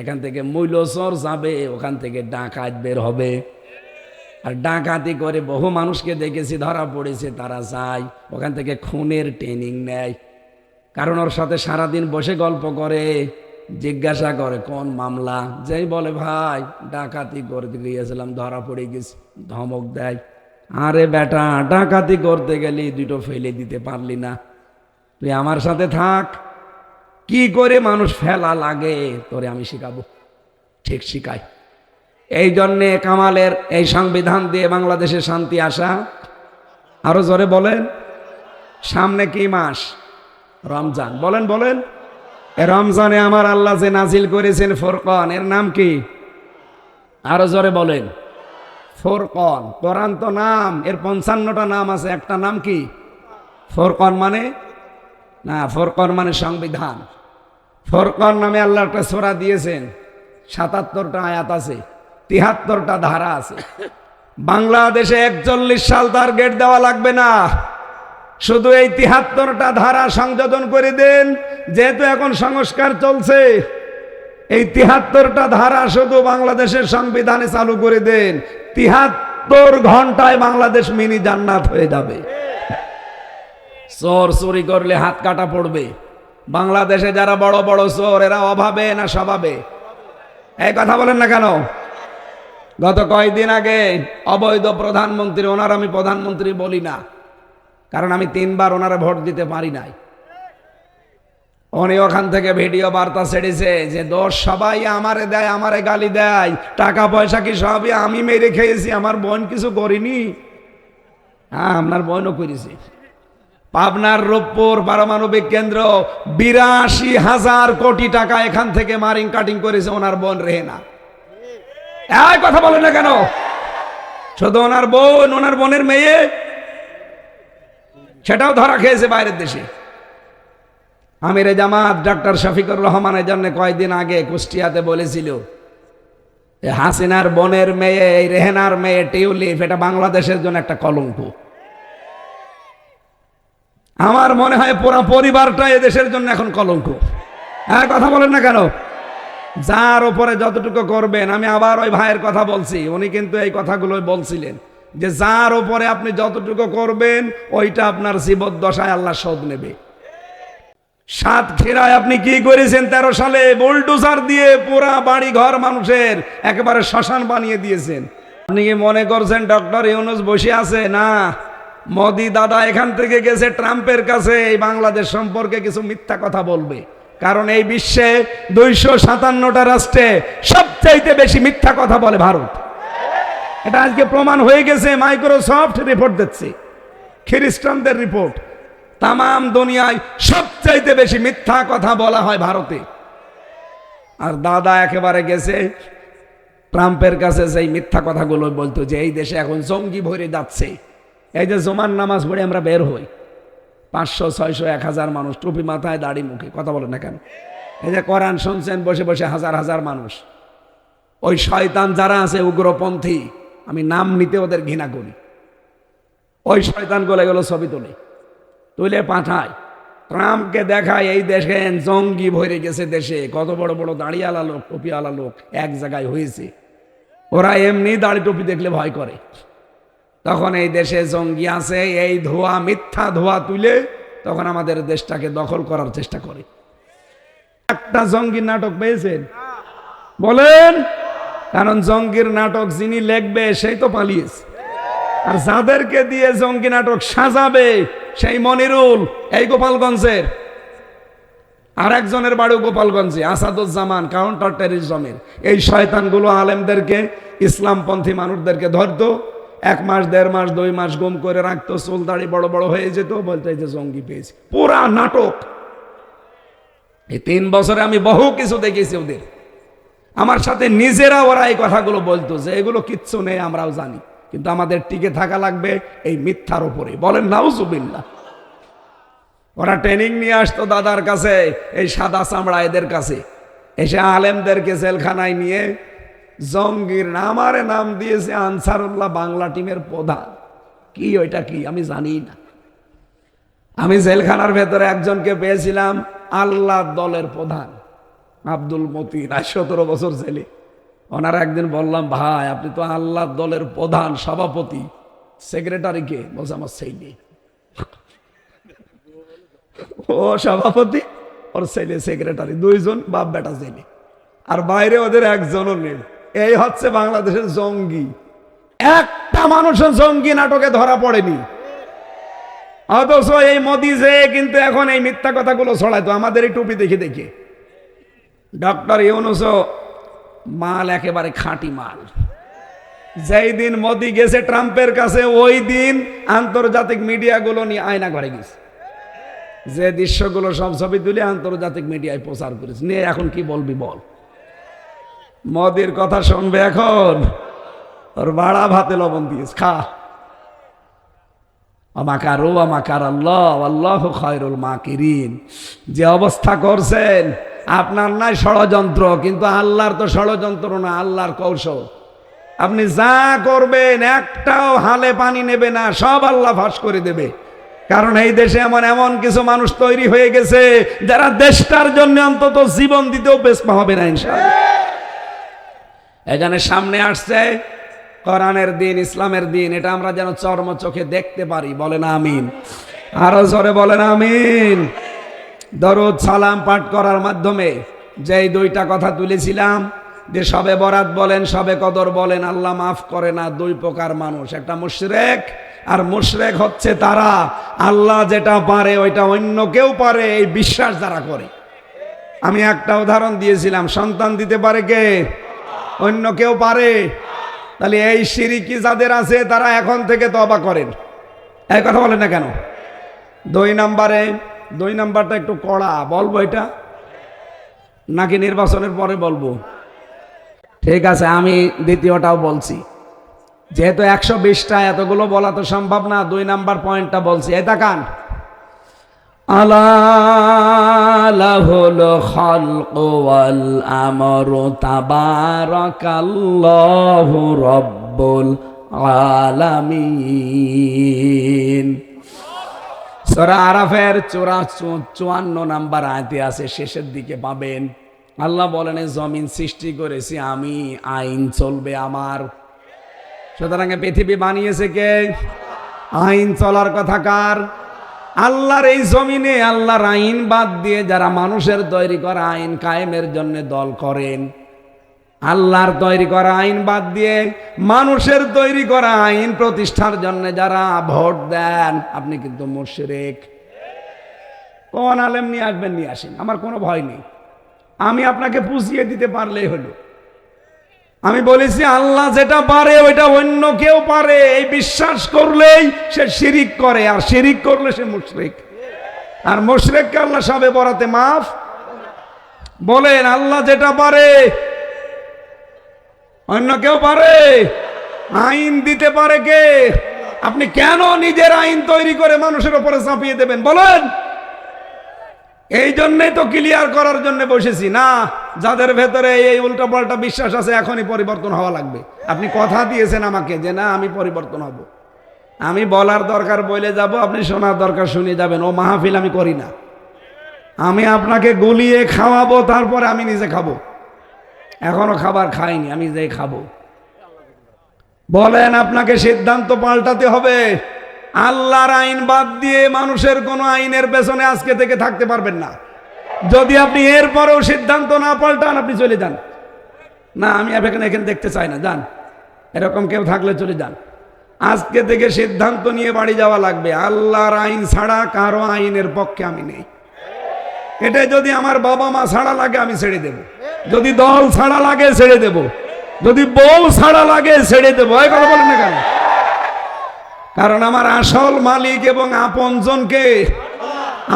এখান থেকে মূল্যচর যাবে, ওখান থেকে ডাকাত বের হবে। আর ডাকাতি করে বহু মানুষকে দেখেছি ধরা পড়েছে, তারা যায় ওখান থেকে খুনের ট্রেনিং নেয়। কারণ ওর সাথে সারাদিন বসে গল্প করে, জিজ্ঞাসা করে কোন মামলা, যেই বলে ভাই ডাকাতি করতে গিয়েছিলাম ধরা পড়ে গেছি, ধমক দেয়। আরে বেটা, ডাকাতি করতে গেলি দুটো ফেলে দিতে পারলি না? তুই আমার সাথে থাক, কি করে মানুষ ফেলা লাগে তোরে আমি শিখাবো, ঠিক শিখাই। এই জন্যে কামালের এই সংবিধান দিয়ে বাংলাদেশে শান্তি আসা। আরো জোরে বলেন। সামনে কি মাস? রমজান। বলেন বলেন। রমজানে আমার আল্লাহ যে নাজিল করেছেন ফুরকান, এর নাম কি? আরো জোরে বলেন। ফুরকান। কোরআন তো নাম, এর 55টা নাম আছে, একটা নাম কি? ফুরকান মানে না, ফুরকান মানে সংবিধান। ফুরকান নামে আল্লাহ একটা সূরা দিয়েছেন, 77টা আয়াত আছে, 73টা ধারা আছে। বাংলাদেশে 41 সাল টার্গেট দেওয়া লাগবে না, শুধু এই 73টা ধারা সংযোজন করে দেন। যেহেতু এখন সংস্কার চলছে, এই 73টা ধারা শুধু বাংলাদেশের সংবিধানে চালু করে দেন, 73 ঘন্টায় বাংলাদেশ মিনি জান্নাত হয়ে যাবে। চোর চুরি করলে হাত কাটা পড়বে। বাংলাদেশে যারা বড় বড় চোর, এরা অভাবে না স্বভাবে? এই কথা বলেন না কেন? গত কয়েকদিন আগে অবৈধ প্রধানমন্ত্রী, ওনার আমি প্রধানমন্ত্রী বলি না, কারণ আমি 3 বার ওনারা ভোট দিতে পারি নাই। উনি ওখান থেকে ভিডিও বার্তা ছেড়েছে যে দোষ সবাই আমারে দেয়, আমারে গালি দেয়, টাকা পয়সা কি সবই আমি মেরে খেয়েছি, আমার বোন কিছু করিনি। হ্যাঁ, আপনার বোনও করেছে। পাবনার রূপপুর পারমাণবিক কেন্দ্র 82,000 কোটি টাকা এখান থেকে মারিং কাটিং করেছে ওনার বোন রেহেনা। এই কথা বলেন না কেন? শুধু ওনার বোন, ওনার বোনের মেয়ে, সেটাও ধরা খেয়েছে বাইরের দেশে। আমিরে জামাত ডক্টর শফিকুর রহমানের জন্য কয়েকদিন আগে কুষ্টিয়াতে বলেছিল, হাসিনার বোনের মেয়ে, এই রেহেনার মেয়ে টিউলিপ, এটা বাংলাদেশের জন্য একটা কলঙ্ক। আমার মনে হয় পুরো পরিবারটা এদেশের জন্য এখন কলঙ্ক। হ্যাঁ, কথা বলেন না কেন? যার উপরে যতটুকু করবেন, আমি আবার ওই ভাইয়ের কথা বলছি, উনি কিন্তু এই কথাগুলোই বলছিলেন যে যার উপরে আপনি যতটুকু করবেন ওইটা আপনার জীবদ্দশায় আল্লাহ শোধ নেবে। সাতক্ষীরায় আপনি কি করেছেন 13 সালে? বুলডোজার দিয়ে পুরা বাড়ি ঘর মানুষের একেবারে শ্মশান বানিয়ে দিয়েছেন। আপনি কি মনে করছেন ডক্টর ইউনূস বসে আছে? না, মোদি দাদা এখান থেকে গেছে ট্রাম্পের কাছে এই বাংলাদেশ সম্পর্কে কিছু মিথ্যা কথা বলবে। কারণ এই বিশ্বে 257টা রাষ্ট্রে সবচাইতে বেশি মিথ্যা কথা বলে ভারত। এটা আজকে প্রমাণ হয়ে গেছে, মাইক্রোসফট রিপোর্ট দিচ্ছে, খ্রিস্টানদের রিপোর্ট। তাম দুনিয়ায় সবচাইতে বেশি মিথ্যা কথা বলা হয় ভারতে। আর দাদা একেবারে গেছে ট্রাম্পের কাছে সেই মিথ্যা কথাগুলো বলতো যে এই দেশে এখন জঙ্গি ভরে যাচ্ছে। এই যে জুমার নামাজ পড়ে আমরা বের হই, 500, 600, 1000 মানুষ, টুপি মাথায়, দাড়ি মুখে, কথা বলে না কেন? এই যে কোরআন শুনছেন বসে বসে হাজার হাজার মানুষ। ওই শয়তান যারা আছে উগ্রপন্থী, আমি নাম নিতে ওদের ঘৃণা করি, ওই শয়তানগুলো এগুলো ছবি তুলে পাঠায়, ট্রাম্পকে দেখায় এই দেখেন জঙ্গি ভরে গেছে দেশে, কত বড় বড় দাড়িওয়ালা লোক, টুপিওয়ালা লোক এক জায়গায় হয়েছে। ওরা এমনি দাড়ি টুপি দেখলে ভয় করে। তখন এই দেশে জঙ্গি আছে, এই ধোয়া, মিথ্যা ধোয়া তুলে তখন আমাদের দেশটাকে দখল করার চেষ্টা করে। একটা জঙ্গির নাটক পেয়েছেন বলেন? কারণ জঙ্গির নাটক যিনি লিখবে সেই তো পালিয়েছে, আর যাদেরকে দিয়ে জঙ্গি নাটক সাজাবে সেই মনিরুল এই গোপালগঞ্জের, আর একজনের বাড়িও গোপালগঞ্জে, আসাদুজ্জামান কাউন্টার টেররিজমের। এই শয়তানগুলো আলেমদেরকে, ইসলামপন্থী মানুষদেরকে ধরতো, 1 মাস 1.5 মাস 2 মাস গুম করে রাখতো, চুল দাড়ি বড় বড় হয়ে যেত, বলতে যে জঙ্গি পেয়েছি। পুরা নাটক। এই 3 বছরে আমি বহু কিছু দেখেছি ওদের। আমার সাথে নিজেরা ওরা এই কথাগুলো বলতো যে এগুলো কিচ্ছু নেই, আমরাও জানি, কিন্তু আমাদের টিকে থাকা লাগবে এই মিথ্যার উপরে। বলেন নাউজুবিল্লাহ। ওরা ট্রেনিং নিয়ে আসতো দাদার কাছে, এই সাদা চামড়া এদের কাছে, এসে আলেমদেরকে জেলখানায় নিয়ে জঙ্গির নামারে নাম দিয়েছে আনসারুল্লাহ বাংলা টিমের প্রধান। কি ওইটা কি আমি জানি না। আমি জেলখানার ভেতরে একজনকে পেয়েছিলাম আল্লাহ দলের প্রধান আব্দুল মতিন, 17 বছর জেলে। ওনারা একদিন বললাম, ভাই আপনি তো আল্লাহ দলের প্রধান, সভাপতি, সেক্রেটারি কে? বলছে আমার ছেলে। ও সভাপতি, ওর ছেলে সেক্রেটারি, 2 জন বাপ বেটা জেলে, আর বাইরে ওদের একজনও নেই। এই হচ্ছে বাংলাদেশের জঙ্গি। একটা মানুষের জঙ্গি নাটকে ধরা পড়েনি। অথচ এই মোদি যে কিন্তু এখন এই মিথ্যা কথাগুলো ছড়াইতো আমাদের এই টুপি দেখে দেখে। ডক্টর ইউনূস মাল একেবারে খাঁটি মাল। যেই দিন মোদি গেছে ট্রাম্পের কাছে, ওই দিন আন্তর্জাতিক মিডিয়াগুলো নিয়ে আয়না ঘরে গেছে, যে দৃশ্যগুলো সব ছবি তুলে আন্তর্জাতিক মিডিয়ায় প্রচার করেছে। নিয়ে এখন কি বলবি বল? মোদির কথা শুনবে এখন? ওর বাড়া ভাতে লবণ দিয়েছে, খা। আমাকারু আমাকার আল্লাহ আল্লাহু খায়রুল মাকিরিন। যে অবস্থা করছেন, আপনার নাই ষড়যন্ত্র, কিন্তু আল্লাহর তো ষড়যন্ত্র না, আল্লাহর কৌশল। আপনি যা করবেন একটাও হালে পানি নেবে না, সব আল্লাহ ফাঁস করে দেবে। কারণ এই দেশে এমন এমন কিছু মানুষ তৈরি হয়ে গেছে যারা দেশটার জন্য অন্তত জীবন দিতেও পেছপা হবে না ইনশাআল্লাহ। এখানে সামনে আসছে কোরআনের দিন, ইসলামের দিন, এটা আমরা যেন চর্ম চোখে দেখতে পারি। বলেন আমিন। আরো জোরে বলেন আমিন। দরুদ সালাম পাঠ করার মাধ্যমে যেই 2টা কথা তুলেছিলাম, যে সবে বরাত বলেন, সবে কদর বলেন, আল্লাহ মাফ করে না 2 প্রকার মানুষ। একটা মুশরিক, আর মুশরিক হচ্ছে তারা আল্লাহ যেটা পারে ওইটা অন্য কেউ পারে এই বিশ্বাস যারা করে। আমি একটা উদাহরণ দিয়েছিলাম, সন্তান দিতে পারে কে? অন্য কেউ পারে? তাহলে এই শিরকি যাদের আছে তারা এখন থেকে তওবা করেন। এই কথা বলেন না কেন? 2 নাম্বারটা একটু কড়া, বলবো এটা নাকি নির্বাচনের পরে বলবো? ঠিক আছে, আমি দ্বিতীয়টাও বলছি। যেহেতু 120টা, এতগুলো বলা তো সম্ভব না, 2 নাম্বার পয়েন্টটা বলছি। এই তাকান, আলা লাহুল খালকু ওয়াল আমরু তাবারাকাল্লাহু রাব্বুল আলামিন। সূরা আরাফের 54 নাম্বার আয়াতে আছে, শেষের দিকে পাবেন। আল্লাহ বলেন, জমিন সৃষ্টি করেছি আমি, আইন চলবে আমার। সুতরাং পৃথিবী বানিয়েছে কে? আইন চলার কথা কার? আল্লাহর। এই জমিনে আল্লাহর আইন বাদ দিয়ে যারা মানুষের তৈরি করা আইন কায়েমের জন্য দল করেন, আল্লাহর তৈরি করা আইন বাদ দিয়ে মানুষের তৈরি করা আইন প্রতিষ্ঠার জন্য যারা ভোট দেন, আপনি কিন্তু মুশরিক। কোন আলেম নিয়ে আসবেন, নিয়ে আসেন, আমার কোনো ভয় নেই। আমি আপনাকে পুষিয়ে দিতে পারলেই হলো। আমি বলেছি আল্লাহ যেটা পারে ওইটা অন্য কেউ পারে, এই বিশ্বাস করলেই সে শিরিক করে, আর শিরিক করলে সে মুশরিক। আর মুশরিককে আল্লাহ সবে বরাতে মাফ। বলেন আল্লাহ যেটা পারে অন্য কেউ পারে? আইন দিতে পারে কে? আপনি কেন নিজের আইন তৈরি করে মানুষের উপরে চাপিয়ে দেবেন বলেন? এই জন্যই তো ক্লিয়ার করার জন্য বসেছি না। যাদের ভেতরে এই উল্টা পাল্টা বিশ্বাস আছে, এখনই পরিবর্তন হওয়া লাগবে। আপনি কথা দিয়েছেন আমাকে যে না আমি পরিবর্তন হব, আমি বলার দরকার বলে যাব, আপনি শোনার দরকার শুনে যাবেন। ও মাহফিল আমি করি না। আমি আপনাকে গুলিয়ে খাওয়াবো, তারপরে আমি নিজে খাবো। এখনো খাবার খাইনি, আমি যে খাবো। বলেন আপনাকে সিদ্ধান্ত পাল্টাতে হবে। আল্লাহর আইন বাদ দিয়ে মানুষের কোন আইনের পেছনে আজকে থেকে থাকতে পারবেন না। যদি আপনি এরপরেও সিদ্ধান্ত না পাল্টান, আপনি চলে যান। না আমি এখানে দেখতে চাই না, যান। এরকম কেউ থাকলে চলে যান। আজকে থেকে সিদ্ধান্ত নিয়ে বাড়ি যাওয়া লাগবে, আল্লাহর আইন ছাড়া কারো আইনের পক্ষে আমি নেই। এটা যদি আমার বাবা মা ছাড়া লাগে আমি ছেড়ে দেব, যদি দল ছাড়া লাগে ছেড়ে দেব, যদি বউ ছাড়া লাগে ছেড়ে দেবো। এই কথা বলেন না কেন? কারণ আমার আসল মালিক এবং আপনজনকে।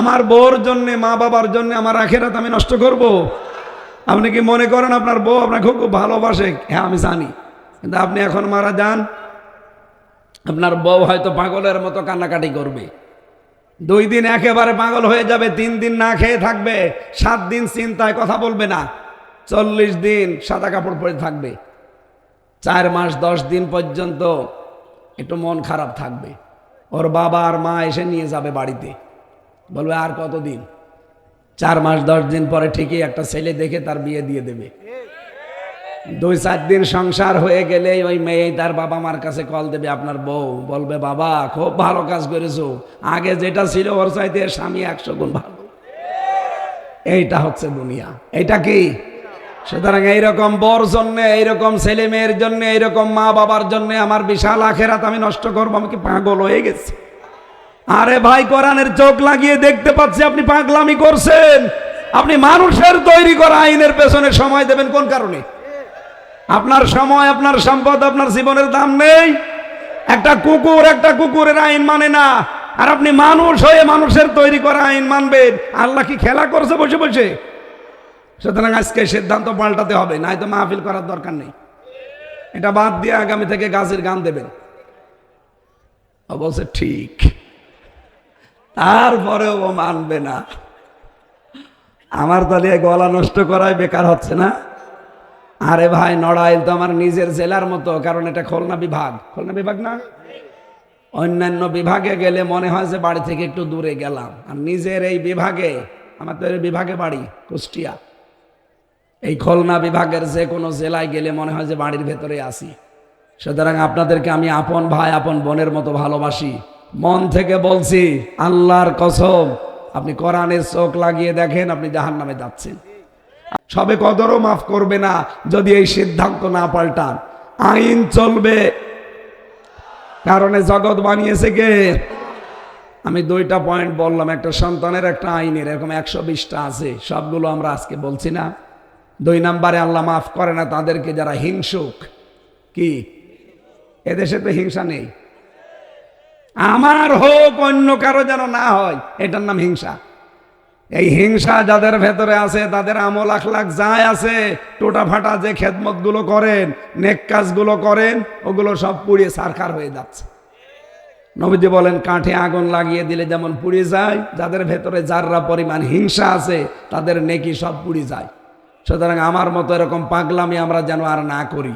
আমার বউর জন্য, মা বাবার জন্য আমার আখিরাত আমি নষ্ট করব? আপনি কি মনে করেন আপনার বউ আপনাকে খুব ভালোবাসে? হ্যাঁ আমি জানি, কিন্তু আপনি এখন মারা যান, আপনার বউ হয়তো পাগলের মতো কান্নাকাটি করবে, 2 দিন একেবারে পাগল হয়ে যাবে, 3 দিন না খেয়ে থাকবে, 7 দিন চিন্তায় কথা বলবে না, 40 দিন সাদা কাপড় পরে থাকবে, 4 মাস 10 দিন পর্যন্ত একটু মন খারাপ থাকবে। ওর বাবা আর মা এসে নিয়ে যাবে বাড়িতে, বলবে আর কতদিন? 4 মাস 10 দিন পরে ঠিকই একটা ছেলে দেখে তার বিয়ে দিয়ে দেবে। 2-4 দিন সংসার হয়ে গেলে ওই মেয়ে তার বাবা মার কাছে কল দেবে, আপনার বউ বলবে বাবা খুব ভালো কাজ করেছো, আগে যেটা ছিল ওর চাইতে স্বামী 100 গুণ ভালো। এইটা হচ্ছে দুনিয়া, এইটা কি? সুতরাং এইরকম বর জন্য, এইরকম ছেলে মেয়ের জন্য, এইরকম মা বাবার জন্য আমার বিশাল আখেরাত আমি নষ্ট করবো? আমি কি পাগল হয়ে গেছি? আরে ভাই, কোরআনের চোখ লাগিয়ে দেখতে পাচ্ছি আপনি পাগলামি করছেন। আপনি মানুষের তৈরি করা আইনের পেছনে সময় দেবেন কোন কারণে? আপনার সময়, আপনার সম্পদ, আপনার জীবনের দাম নেই। একটা কুকুরের আইন মানে না, আর আপনি মানুষ হয়ে মানুষের তৈরি করা আইন মানবেন? আল্লাহ কি খেলা করছে বসে বসে? সুতরাং আজকে সিদ্ধান্ত পাল্টাতে হবে, নাই তো মাহফিল করার দরকার নেই। এটা বাদ দিয়ে আগামী থেকে গাছের গান দেবেন। ও বলছে ঠিক, তারপরেও ও মানবে না। আমার তাহলে গলা নষ্ট করাই বেকার হচ্ছে না? আরে ভাই, নড়াইল তো আমার নিজের জেলার মতো, কারণ এটা খুলনা বিভাগ না। অন্যান্য বিভাগে গেলে মনে হয় যে বাড়ি থেকে একটু দূরে গেলাম, আর নিজের এই বিভাগে, আমার তো এই বিভাগে বাড়ি কুষ্টিয়া, এই খুলনা বিভাগের যে কোনো জেলায় গেলে মনে হয় যে বাড়ির ভেতরে আসি। সুতরাং আপনাদেরকে আমি আপন ভাই আপন বোনের মতো ভালোবাসি, মন থেকে বলছি, আল্লাহর কসম, আপনি কোরআনের চোখ লাগিয়ে দেখেন আপনি জাহান্নামে যাচ্ছেন। সবে কদরও মাফ করবে না যদি এই সিদ্ধান্ত না পাল্টান। আইন চলবে, কারণে জগৎ বানিয়েছে কে? আমি 2টা পয়েন্ট বললাম, একটা সন্তানের, একটা আইনের, এরকম 120টা আছে, সবগুলো আমরা আজকে বলছি না। 2 নম্বরে আল্লাহ মাফ করে না তাদেরকে যারা হিংসুক। কি? এদেশে তো হিংসা নেই, আমার হোক অন্য কারো যেন না হয়, এটার নাম হিংসা। এই হিংসা যাদের ভেতরে আছে, তাদের আমল আখলাক যায় আছে, টোটা ফাটা যে খেদমত গুলো করেন, নেক কাজগুলো করেন, ওগুলো সব পুড়িয়ে ছারখার হয়ে যাচ্ছে। নবীজি বলেন, কাঠে আগুন লাগিয়ে দিলে যেমন পুড়ে যায়, যাদের ভেতরে যাররা পরিমাণ হিংসা আছে তাদের নেকি সব পুড়ে যায়। সুতরাং আমার মতো এরকম পাগলামি আমরা যেন আর না করি।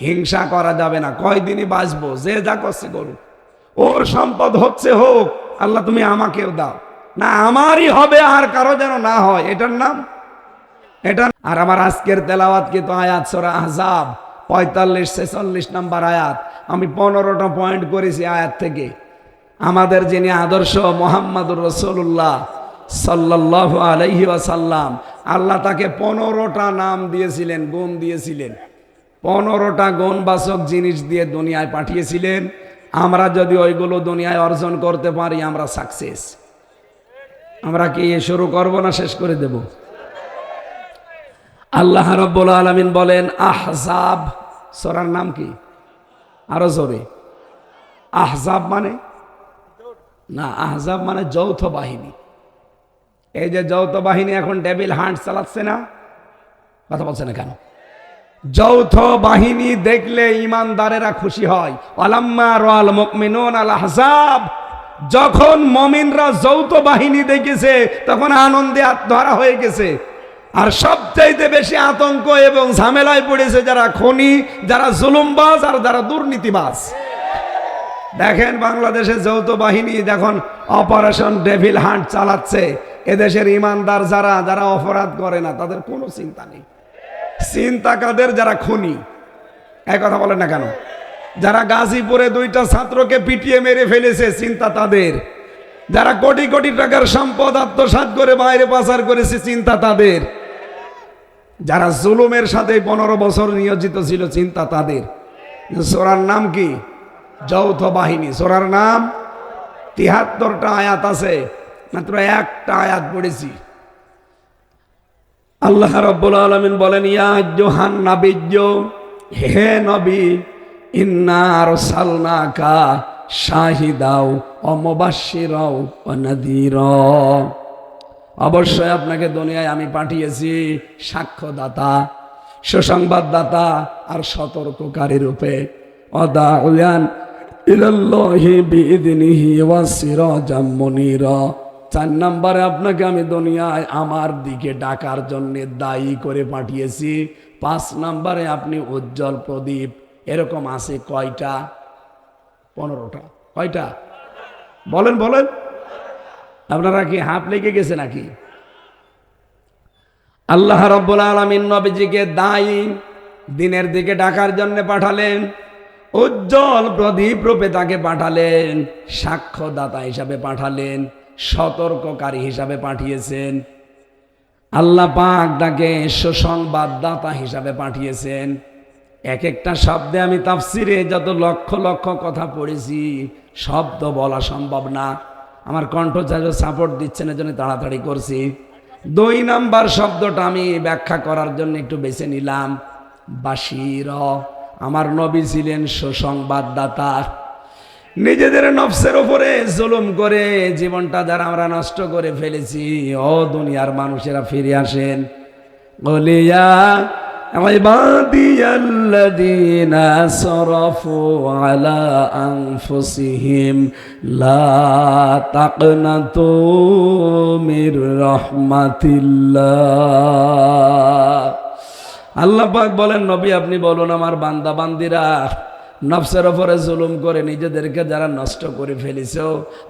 হিংসা করা যাবে না, কয়দিনই বাঁচবো, যে যা করছে করুক, ওর সম্পদ হচ্ছে হোক, আল্লাহ তুমি আমাকেও দাও না, আমারই হবে আর কারো যেন না হয়, এটার নাম এটা। আর আমার আজকের তেলাওয়াত কিন্তু আয়াত সূরা আহজাব 45-46 নম্বর আয়াত, আমি 15টা পয়েন্ট করেছি আয়াত থেকে। আমাদের যিনি আদর্শ মুহাম্মদুর রাসূলুল্লাহ সাল্লাল্লাহু আলাইহি ওয়াসাল্লাম, আল্লাহ তাকে 15টা নাম দিয়েছিলেন, গুণ দিয়েছিলেন, 15টা গুণবাচক জিনিস দিয়ে দুনিয়ায় পাঠিয়েছিলেন। আমরা যদি ওইগুলো দুনিয়ায় অর্জন করতে পারি আমরা সাকসেস। আমরা কি শুরু করব না শেষ করে দেব? আল্লাহ রাব্বুল আলামিন বলেন, আহজাব সূরার নাম কি? আরো জোরে। আহজাব মানে না, আহজাব মানে যৌথ বাহিনী। এই যে যৌথ বাহিনী এখন ডেভিল হান্ট চালাচ্ছে না, কথা বলছে না কেন? যৌথ বাহিনী দেখলে ইমানদারেরা খুশি হয়। ওয়ালাম্মা রাআল মুমিনুনা আল আহজাব, যখন মুমিনরা যৌথ বাহিনী দেখেছে তখন আনন্দে আত্মহারা হয়ে গেছে। আর সবচাইতে বেশি আতঙ্ক এবং ঝামেলায় পড়েছে যারা খনি, যারা জুলুমবাজ, আর যারা দুর্নীতিবাজ। দেখেন বাংলাদেশে যৌথ বাহিনী যখন অপারেশন ডেভিল হান্ট চালাচ্ছে, এদেশের ইমানদার যারা যারা অপরাধ করে না তাদের কোনো চিন্তা নেই। চিন্তা কাদের? যারা খুনি। এক কথা বলেন না কেন? যারা গাজীপুরে 2টা ছাত্রকে পিটিয়ে মেরে ফেলেছে, চিন্তা তাদের। যারা কোটি কোটি টাকার সম্পদ আত্মসাৎ করে বাইরে পাচার করেছে চিন্তা তাদের, যারা জুলুমের সাথে 15 বছর নিয়োজিত ছিল চিন্তা তাদের। সূরার নাম কি? যৌথ বাহিনী। সূরার নাম 73টা আয়াত আছে, মাত্র একটা আয়াত পড়েছি। আল্লাহ রাব্বুল আলামিন বলেন, ইয়া আইয়ুহান নাবিয়্যু, হে নবী, ইন্না আরসালনাকা শাহিদাও ওয়া মুবাশশিরাও ওয়া নাযীরা, অবশ্যই আপনাকে দুনিয়ায় আমি পাঠিয়েছি সাক্ষ্যদাতা, সুসংবাদদাতা আর সতর্ককারী রূপে। ওয়াদাউয়ান ইলাল্লাহি বিইযনিহি ওয়া সিরাজাম মুনীরা। 4 নম্বরে আপনাকে আমি দুনিয়ায় আমার দিকে ডাকার জন্য দায়ী করে পাঠিয়েছি। 5 নম্বরে আপনি উজ্জ্বল প্রদীপ। এরকম আছে কয়টা? 15টা। কয়টা বলেন বলেন? আপনারা কি হাঁপ লেগে গেছে নাকি? আল্লাহ রাব্বুল আলামিন নবীজিকে দায়ী দিনের দিকে ডাকার জন্য পাঠালেন, উজ্জ্বল প্রদীপ রূপে তাকে পাঠালেন, সাক্ষ্যদাতা হিসাবে পাঠালেন, সতর্ককারী হিসাবে পাঠিয়েছেন। আল্লাহ পাক তাকে সুসংবাদদাতা হিসাবে পাঠিয়েছেন। এক একটা শব্দে আমি তাফসিরে যত লক্ষ লক্ষ কথা পড়েছি, শব্দ বলা সম্ভব না। আমার কণ্ঠ সাপোর্ট দিচ্ছেন, এজন্য তাড়াতাড়ি করছি। 2 নাম্বার শব্দটা আমি ব্যাখ্যা করার জন্য একটু বেছে নিলাম, বাশির। আমার নবী ছিলেন সুসংবাদদাতা। নিজেদের নফসের উপরে জুলুম করে জীবনটা যারা আমরা নষ্ট করে ফেলেছি, ও দুনিয়ার মানুষেরা ফিরে আসেন। বলিয়া ইবাদিয়াল্লাযীনা আসরাফু আলা আনফুসিহিম লা তাকনাতু মির রাহমাতিল্লাহ। আল্লাহ পাক বলেন, নবী আপনি বলুন, আমার বান্দা বান্দিরা নফসের ওপরে জুলুম করে নিজেদেরকে যারা নষ্ট করে ফেলেছো,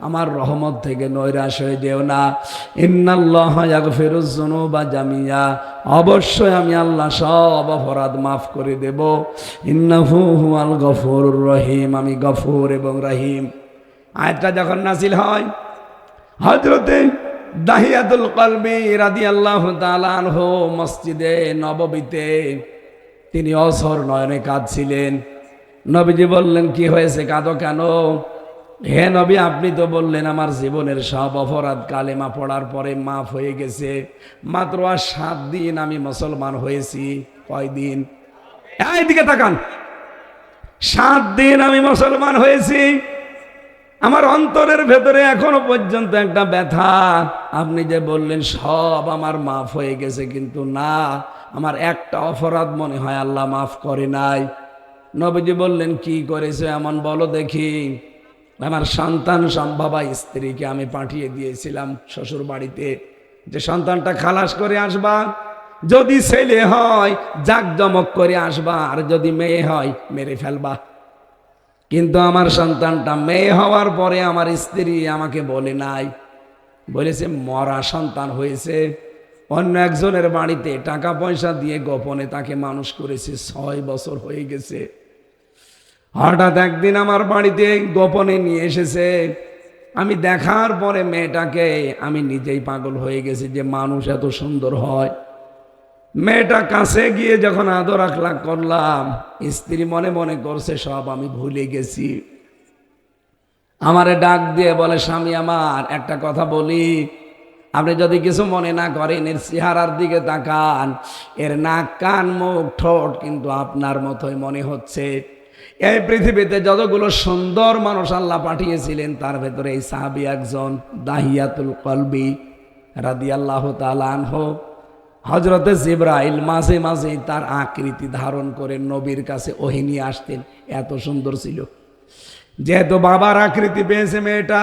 আমার রহমত থেকে নৈরাশ হয়ে যেও না। ইন্নাল্লাহা ইয়াগফিরুয যুনুবা জামিয়া, অবশ্যই আমি আল্লাহ সব অপরাধ মাফ করে দেব। ইন্নাহু হুয়াল গফুরুর রহিম, আমি গফুর এবং রহিম। আয়াতটা যখন নাযিল হয়, হযরতে দাহিয়াতুল কলবি রাদিয়াল্লাহু তাআলা আনহু মসজিদে নববীতে তিনি অঝর নয়নে কাঁদছিলেন। নবীজি বললেন, কি হয়েছে, কাঁদো কেন? হে নবী, আপনি তো বললেন আমার জীবনের সব অপরাধ কালেমা পড়ার পরে মাফ হয়ে গেছে। মাত্র আর 7 দিন আমি মুসলমান হয়েছি। কয়দিন? এইদিকে তাকান। 7 দিন আমি মুসলমান হয়েছি। আমার অন্তরের ভেতরে এখনো পর্যন্ত একটা ব্যথা। আপনি যে বললেন সব আমার মাফ হয়ে গেছে, কিন্তু না, আমার একটা অপরাধ মনে হয় আল্লাহ মাফ করে নাই। নবীজি বললেন, কি করেছে এমন বলো দেখি। আমার সন্তান সম্ভবা স্ত্রীকে আমি পাঠিয়ে দিয়েছিলাম শ্বশুর বাড়িতে, যে সন্তানটা খালাস করে আসবা, যদি ছেলে হয় জাকজমক করে আসবা, আর যদি মেয়ে হয় মেরে ফেলবা। কিন্তু আমার সন্তানটা মেয়ে হওয়ার পরে আমার স্ত্রী আমাকে বলে নাই, বলেছে মরা সন্তান হয়েছে, অন্য একজনের বাড়িতে টাকা পয়সা দিয়ে গোপনে তাকে মানুষ করেছে, 6 বছর হয়ে গেছে। হঠাৎ একদিন আমার বাড়িতে গোপনে নিয়ে এসেছে। আমি দেখার পরে মেয়েটাকে আমি নিজেই পাগল হয়ে গেছি যে মানুষ এত সুন্দর হয়। মেয়েটা কাছে গিয়ে যখন আদর আখলাক করলাম, স্ত্রী মনে মনে করছে সব আমি ভুলে গেছি। আমারে ডাক দিয়ে বলে, স্বামী আমার একটা কথা বলি, আপনি যদি কিছু মনে না করেন, এর চেহারার দিকে তাকান, এর নাক কান মুখ ঠোঁট কিন্তু আপনার মতোই মনে হচ্ছে। এই পৃথিবীতে যতগুলো সুন্দর মানুষ আল্লাহ পাঠিয়েছিলেন, তার ভেতরে এই সাহাবী একজন, দাহিয়াতুল কলবি রাদিয়াল্লাহু তাআলা আনহু। হযরতে জিবরাইল মাঝে মাঝে তার আকৃতি ধারণ করে নবীর কাছে ওহী নিয়ে আসতেন, এত সুন্দর ছিল। যেহেতু বাবার আকৃতি পেয়েছে মেয়েটা,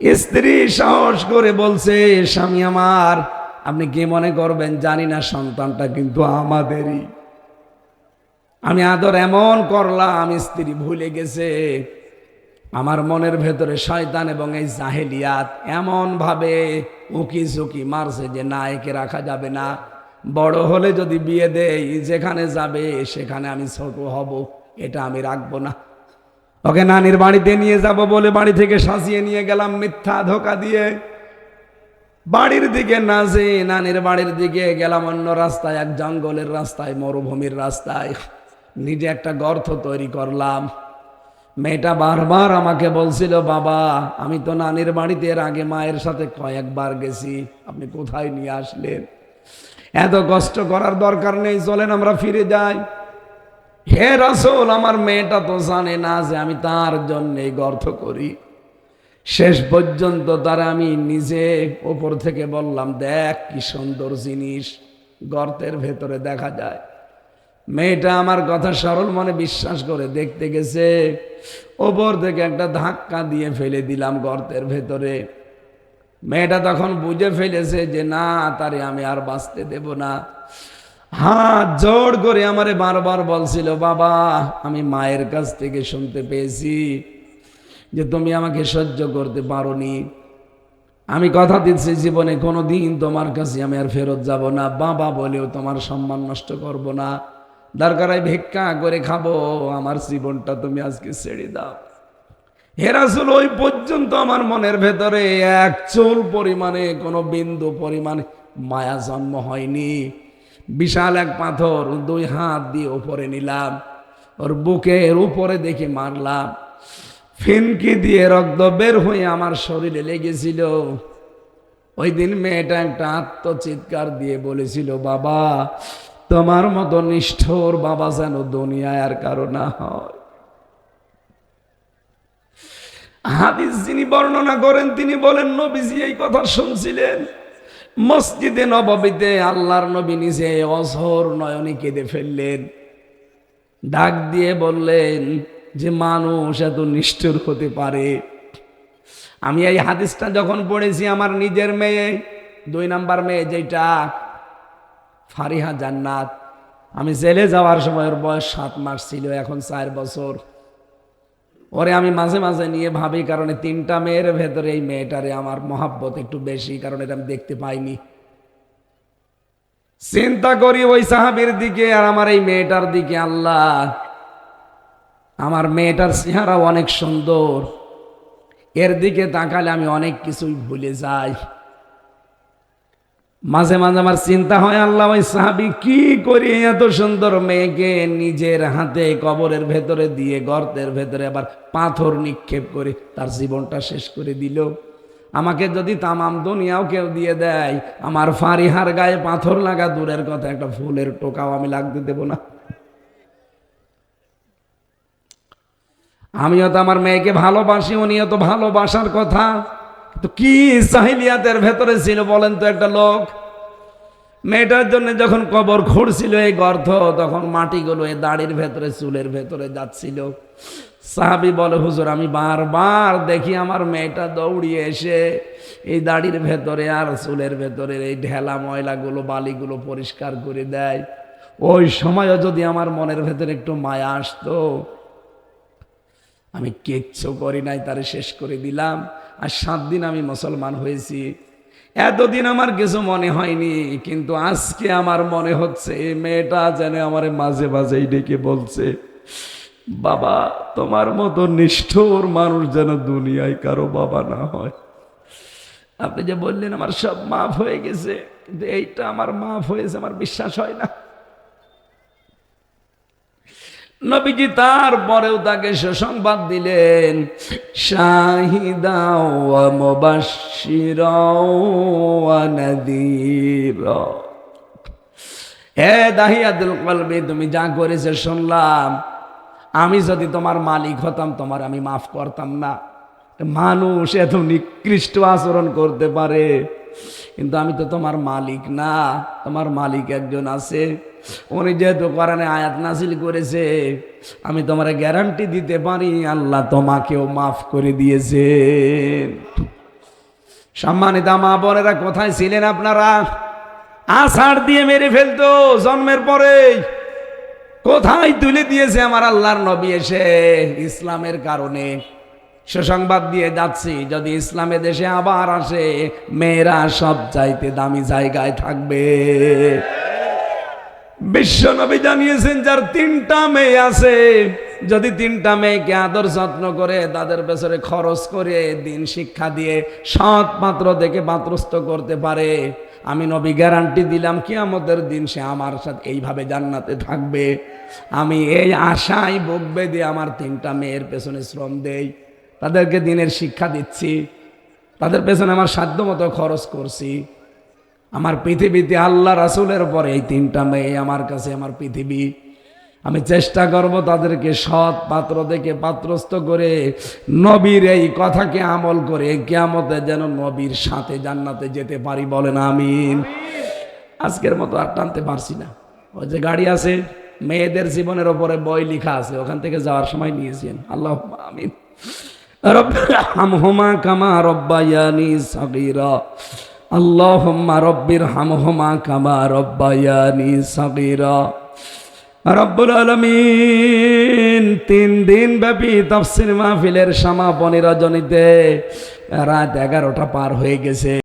স্ত্রী সাহস করে বলছে, স্বামী আমার, আপনি কি মনে করবেন জানি না, সন্তানটা কিন্তু আমাদেরই। আমি আদর এমন করলাম, স্ত্রী ভুলে গেছে। আমার মনের ভেতরে শয়তান এবং এই জাহেলিয়াত এমন ভাবে উকি ঝুঁকি মারছে যে না, একে রাখা যাবে না। বড় হলে যদি বিয়ে দেই, যেখানে যাবে সেখানে আমি ছোট হব, এটা আমি রাখবো না। ওকে নানির বাড়িতে নিয়ে যাব বলে বাড়ি থেকে সাজিয়ে নিয়ে গেলাম মিথ্যা ধোকা দিয়ে। বাড়ির দিকে না যে নানির বাড়ির দিকে গেলাম অন্য রাস্তায়, এক জঙ্গলের রাস্তায়, মরুভূমির রাস্তায়। নিজে একটা গর্ত তৈরি করলাম। মেয়েটা বারবার আমাকে বলছিল, বাবা আমি তো নানির বাড়িতে এর আগে মায়ের সাথে কয়েকবার গেছি, আপনি কোথায় নিয়ে আসলেন? এত কষ্ট করার দরকার নেই, চলেন আমরা ফিরে যাই। হে রাসূল, আমার মেয়েটা তো জানে না যে আমি তার জন্য গর্ত করি। শেষ পর্যন্ত তার আমি নিজে ওপর থেকে বললাম, দেখ কি সুন্দর জিনিস গর্তের ভেতরে দেখা যায়। মেয়েটা আমার কথা সরল মনে বিশ্বাস করে দেখতে গেছে। ওপর থেকে একটা ধাক্কা দিয়ে ফেলে দিলাম গর্তের ভেতরে। মেয়েটা তখন বুঝে ফেলেছে যে না, তারে আমি আর বাঁচতে দেব না। হাত জোর করে আমারে বারবার বলছিল, বাবা আমি মায়ের কাছ থেকে শুনতে পেয়েছি যে তুমি আমাকে সহ্য করতে পারোনি। আমি কথা দিচ্ছি জীবনে কোনোদিন তোমার কাছে আমি আর ফেরত যাব না, বাবা বলেও তোমার সম্মান নষ্ট করব না, দরকার হয় ভিক্ষা করে খাবো, আমার জীবনটা তুমি আজকে ছেড়ে দাও। হে রাসূল, ওই পর্যন্ত আমার মনের ভেতরে এক চুল পরিমাণে, কোনো বিন্দু পরিমাণে মায়া জন্ম হয়নি। বিশাল এক পাথর 2 হাত দিয়ে উপরে নিলাম, ওর বুকের উপরে দেখে মারলাম। ফিনকি দিয়ে রক্ত বের হয়ে আমার শরীরে লেগেছিল। ওই দিন মেয়েটা একটা আত্মচিৎকার দিয়ে বলেছিল, বাবা তোমার মতো নিষ্ঠুর বাবা যেন দুনিয়ায় আর কারো না হয়। হাদিস যিনি বর্ণনা করেন তিনি বলেন, নবীজি এই কথা শুনছিলেন মসজিদে নববীতে। আল্লাহর নবী নিজে অঝর নয়নে কেঁদে ফেললেন, ডাক দিয়ে বললেন যে মানুষ এত নিষ্ঠুর হতে পারে। আমি এই হাদিসটা যখন পড়েছি, আমার নিজের মেয়ে, 2 নাম্বার মেয়ে যেটা ফারিহা জান্নাত, আমি জেলে যাওয়ার সময় ওর বয়স 7 মাস ছিল, এখন 4 বছর। ওরে আমি মাঝে মাঝে নিয়ে ভাবি, কারণ 3টা মেয়ের ভেতরে এই মেয়েটারে আমার মহাব্বত একটু বেশি, কারণ এটা আমি দেখতে পাইনি। চিন্তা করি ওই সাহাবীর দিকে আর আমার এই মেয়েটার দিকে। আল্লাহ, আমার মেয়েটার চেহারা অনেক সুন্দর, এর দিকে তাকালে আমি অনেক কিছুই ভুলে যাই। মাঝে মাঝে আমার চিন্তা হয়, আল্লাহ ওই সাহাবী কি করে এত সুন্দর মেয়েকে নিজের হাতে কবরের ভেতরে দিয়ে গর্তের ভেতরে আবার পাথর নিক্ষেপ করে তার জীবনটা শেষ করে দিল। আমাকে যদি তামাম দুনিয়াও কেউ দিয়ে দেয়, আমার ফারিহার গায়ে পাথর লাগা দূরের কথা, একটা ফুলের টোকাও আমি লাগতে দেব না। আমিও তো আমার মেয়েকে ভালোবাসি, উনিও তো ভালোবাসার কথা। তো কি জাহিলিয়াতের ভেতরে ছিল বলেন তো একটা লোক। মেয়েটার জন্য যখন কবর খুঁড়ছিল এই গর্ত, তখন মাটিগুলো এই দাড়ির ভেতরে, চুলের ভেতরে যাচ্ছিল। সাহাবী বলে, হুজুর আমি বারবার দেখি আমার মেয়েটা দৌড়িয়ে এসে এই দাড়ির ভেতরে আর চুলের ভেতরে এই ঢেলা ময়লাগুলো, বালিগুলো পরিষ্কার করে দেয়। ওই সময়ও যদি আমার মনের ভেতরে একটু মায়া আসতো। আমি কিচ্ছু করি নাই, তারে শেষ করে দিলাম। আর 7 দিন আমি মুসলমান হয়েছি। এতদিন আমার কিছু মনে হয়নি, কিন্তু আজকে আমার মনে হচ্ছে এই মেয়েটা যেন আমার মাঝে মাঝেই ডেকে বলছে, বাবা তোমার মতো নিষ্ঠুর মানুষ যেন দুনিয়ায় কারো বাবা না হয়। আপনি যে বললেন আমার সব মাফ হয়ে গেছে, কিন্তু এইটা আমার মাফ হয়েছে আমার বিশ্বাস হয় না। নবীজি তারপরেও তাকে সুসংবাদ দিলেন, শাহিদা ওয়া মুবাশশিরা ওয়া নাযীরা। হে দাহিয়াতুল কলবি, তুমি যা করেছো শুনলাম। আমি যদি তোমার মালিক হতাম, তোমার আমি মাফ করতাম না। মানুষ এত নিকৃষ্ট আচরণ করতে পারে, কিন্তু আমি তো তোমার মালিক না। তোমার মালিক একজন আছে, উনি যেহেতু কোরআনে আয়াত নাযিল করেছে, আমি তোমার গ্যারান্টি দিতে পারি আল্লাহ তোমাকেও মাফ করে দিয়েছে। সম্মানিত মা বোনেরা, কোথায় ছিলেন আপনারা? আছাড় দিয়ে মেরে ফেলতো জন্মের পরেই। কোথায় তুলে দিয়েছে আমার আল্লাহর নবী এসে ইসলামের কারণে। সুসংবাদ দিয়ে যাচ্ছি, যদি ইসলামের দেশে আবার আসে, মেয়েরা সব চাইতে দামি জায়গায় থাকবে। বিশ্ব নবী জানিয়েছেন, যার 3টা মেয়ে আছে যদি তিনটা মেয়েকে আদর যত্ন করে তাদের পেছনে খরচ করে দিন শিক্ষা দিয়ে সৎ পাত্র দেখে পাত্রস্থ করতে পারে, আমি নবী গ্যারান্টি দিলাম কিয়ামতের দিন সে আমার সাথে এইভাবে জান্নাতে থাকবে। আমি এই আশায় বকবে দিয়ে আমার তিনটা মেয়ের পেছনে শ্রম দেই, তাদেরকে দিনের শিক্ষা দিচ্ছি, তাদের পেছনে আমার সাধ্য মতো খরচ করছি। আমার পৃথিবীতে আল্লাহ রাসূলের পরে এই তিনটা মেয়ে আমার কাছে আমার পৃথিবী। আমি চেষ্টা করব তাদেরকে সৎ পাত্র দেখে পাত্রস্থ করে নবীর এই কথাকে আমল করে কিয়ামতে যেন নবীর সাথে জান্নাতে যেতে পারি, বলেন আমিন। আজকের মতো আর টানতে পারছি না। ওই যে গাড়ি আছে, মেয়েদের জীবনের ওপরে বই লেখা আছে, ওখান থেকে যাওয়ার সময় নিয়েছেন। আল্লাহুম্মা আমিন। রব্বিরহামহুমা কামা রব্বায়ানি সাগীরা। আল্লাহুম্মা রব্বিরহামহুমা কামা রব্বায়ানি সাগীরা। রব্বুল আলামিন 3 দিন ব্যাপী তাফসীর মাহফিলের সমাপনী রজনীতে রাত 11টা পার হয়ে গেছে।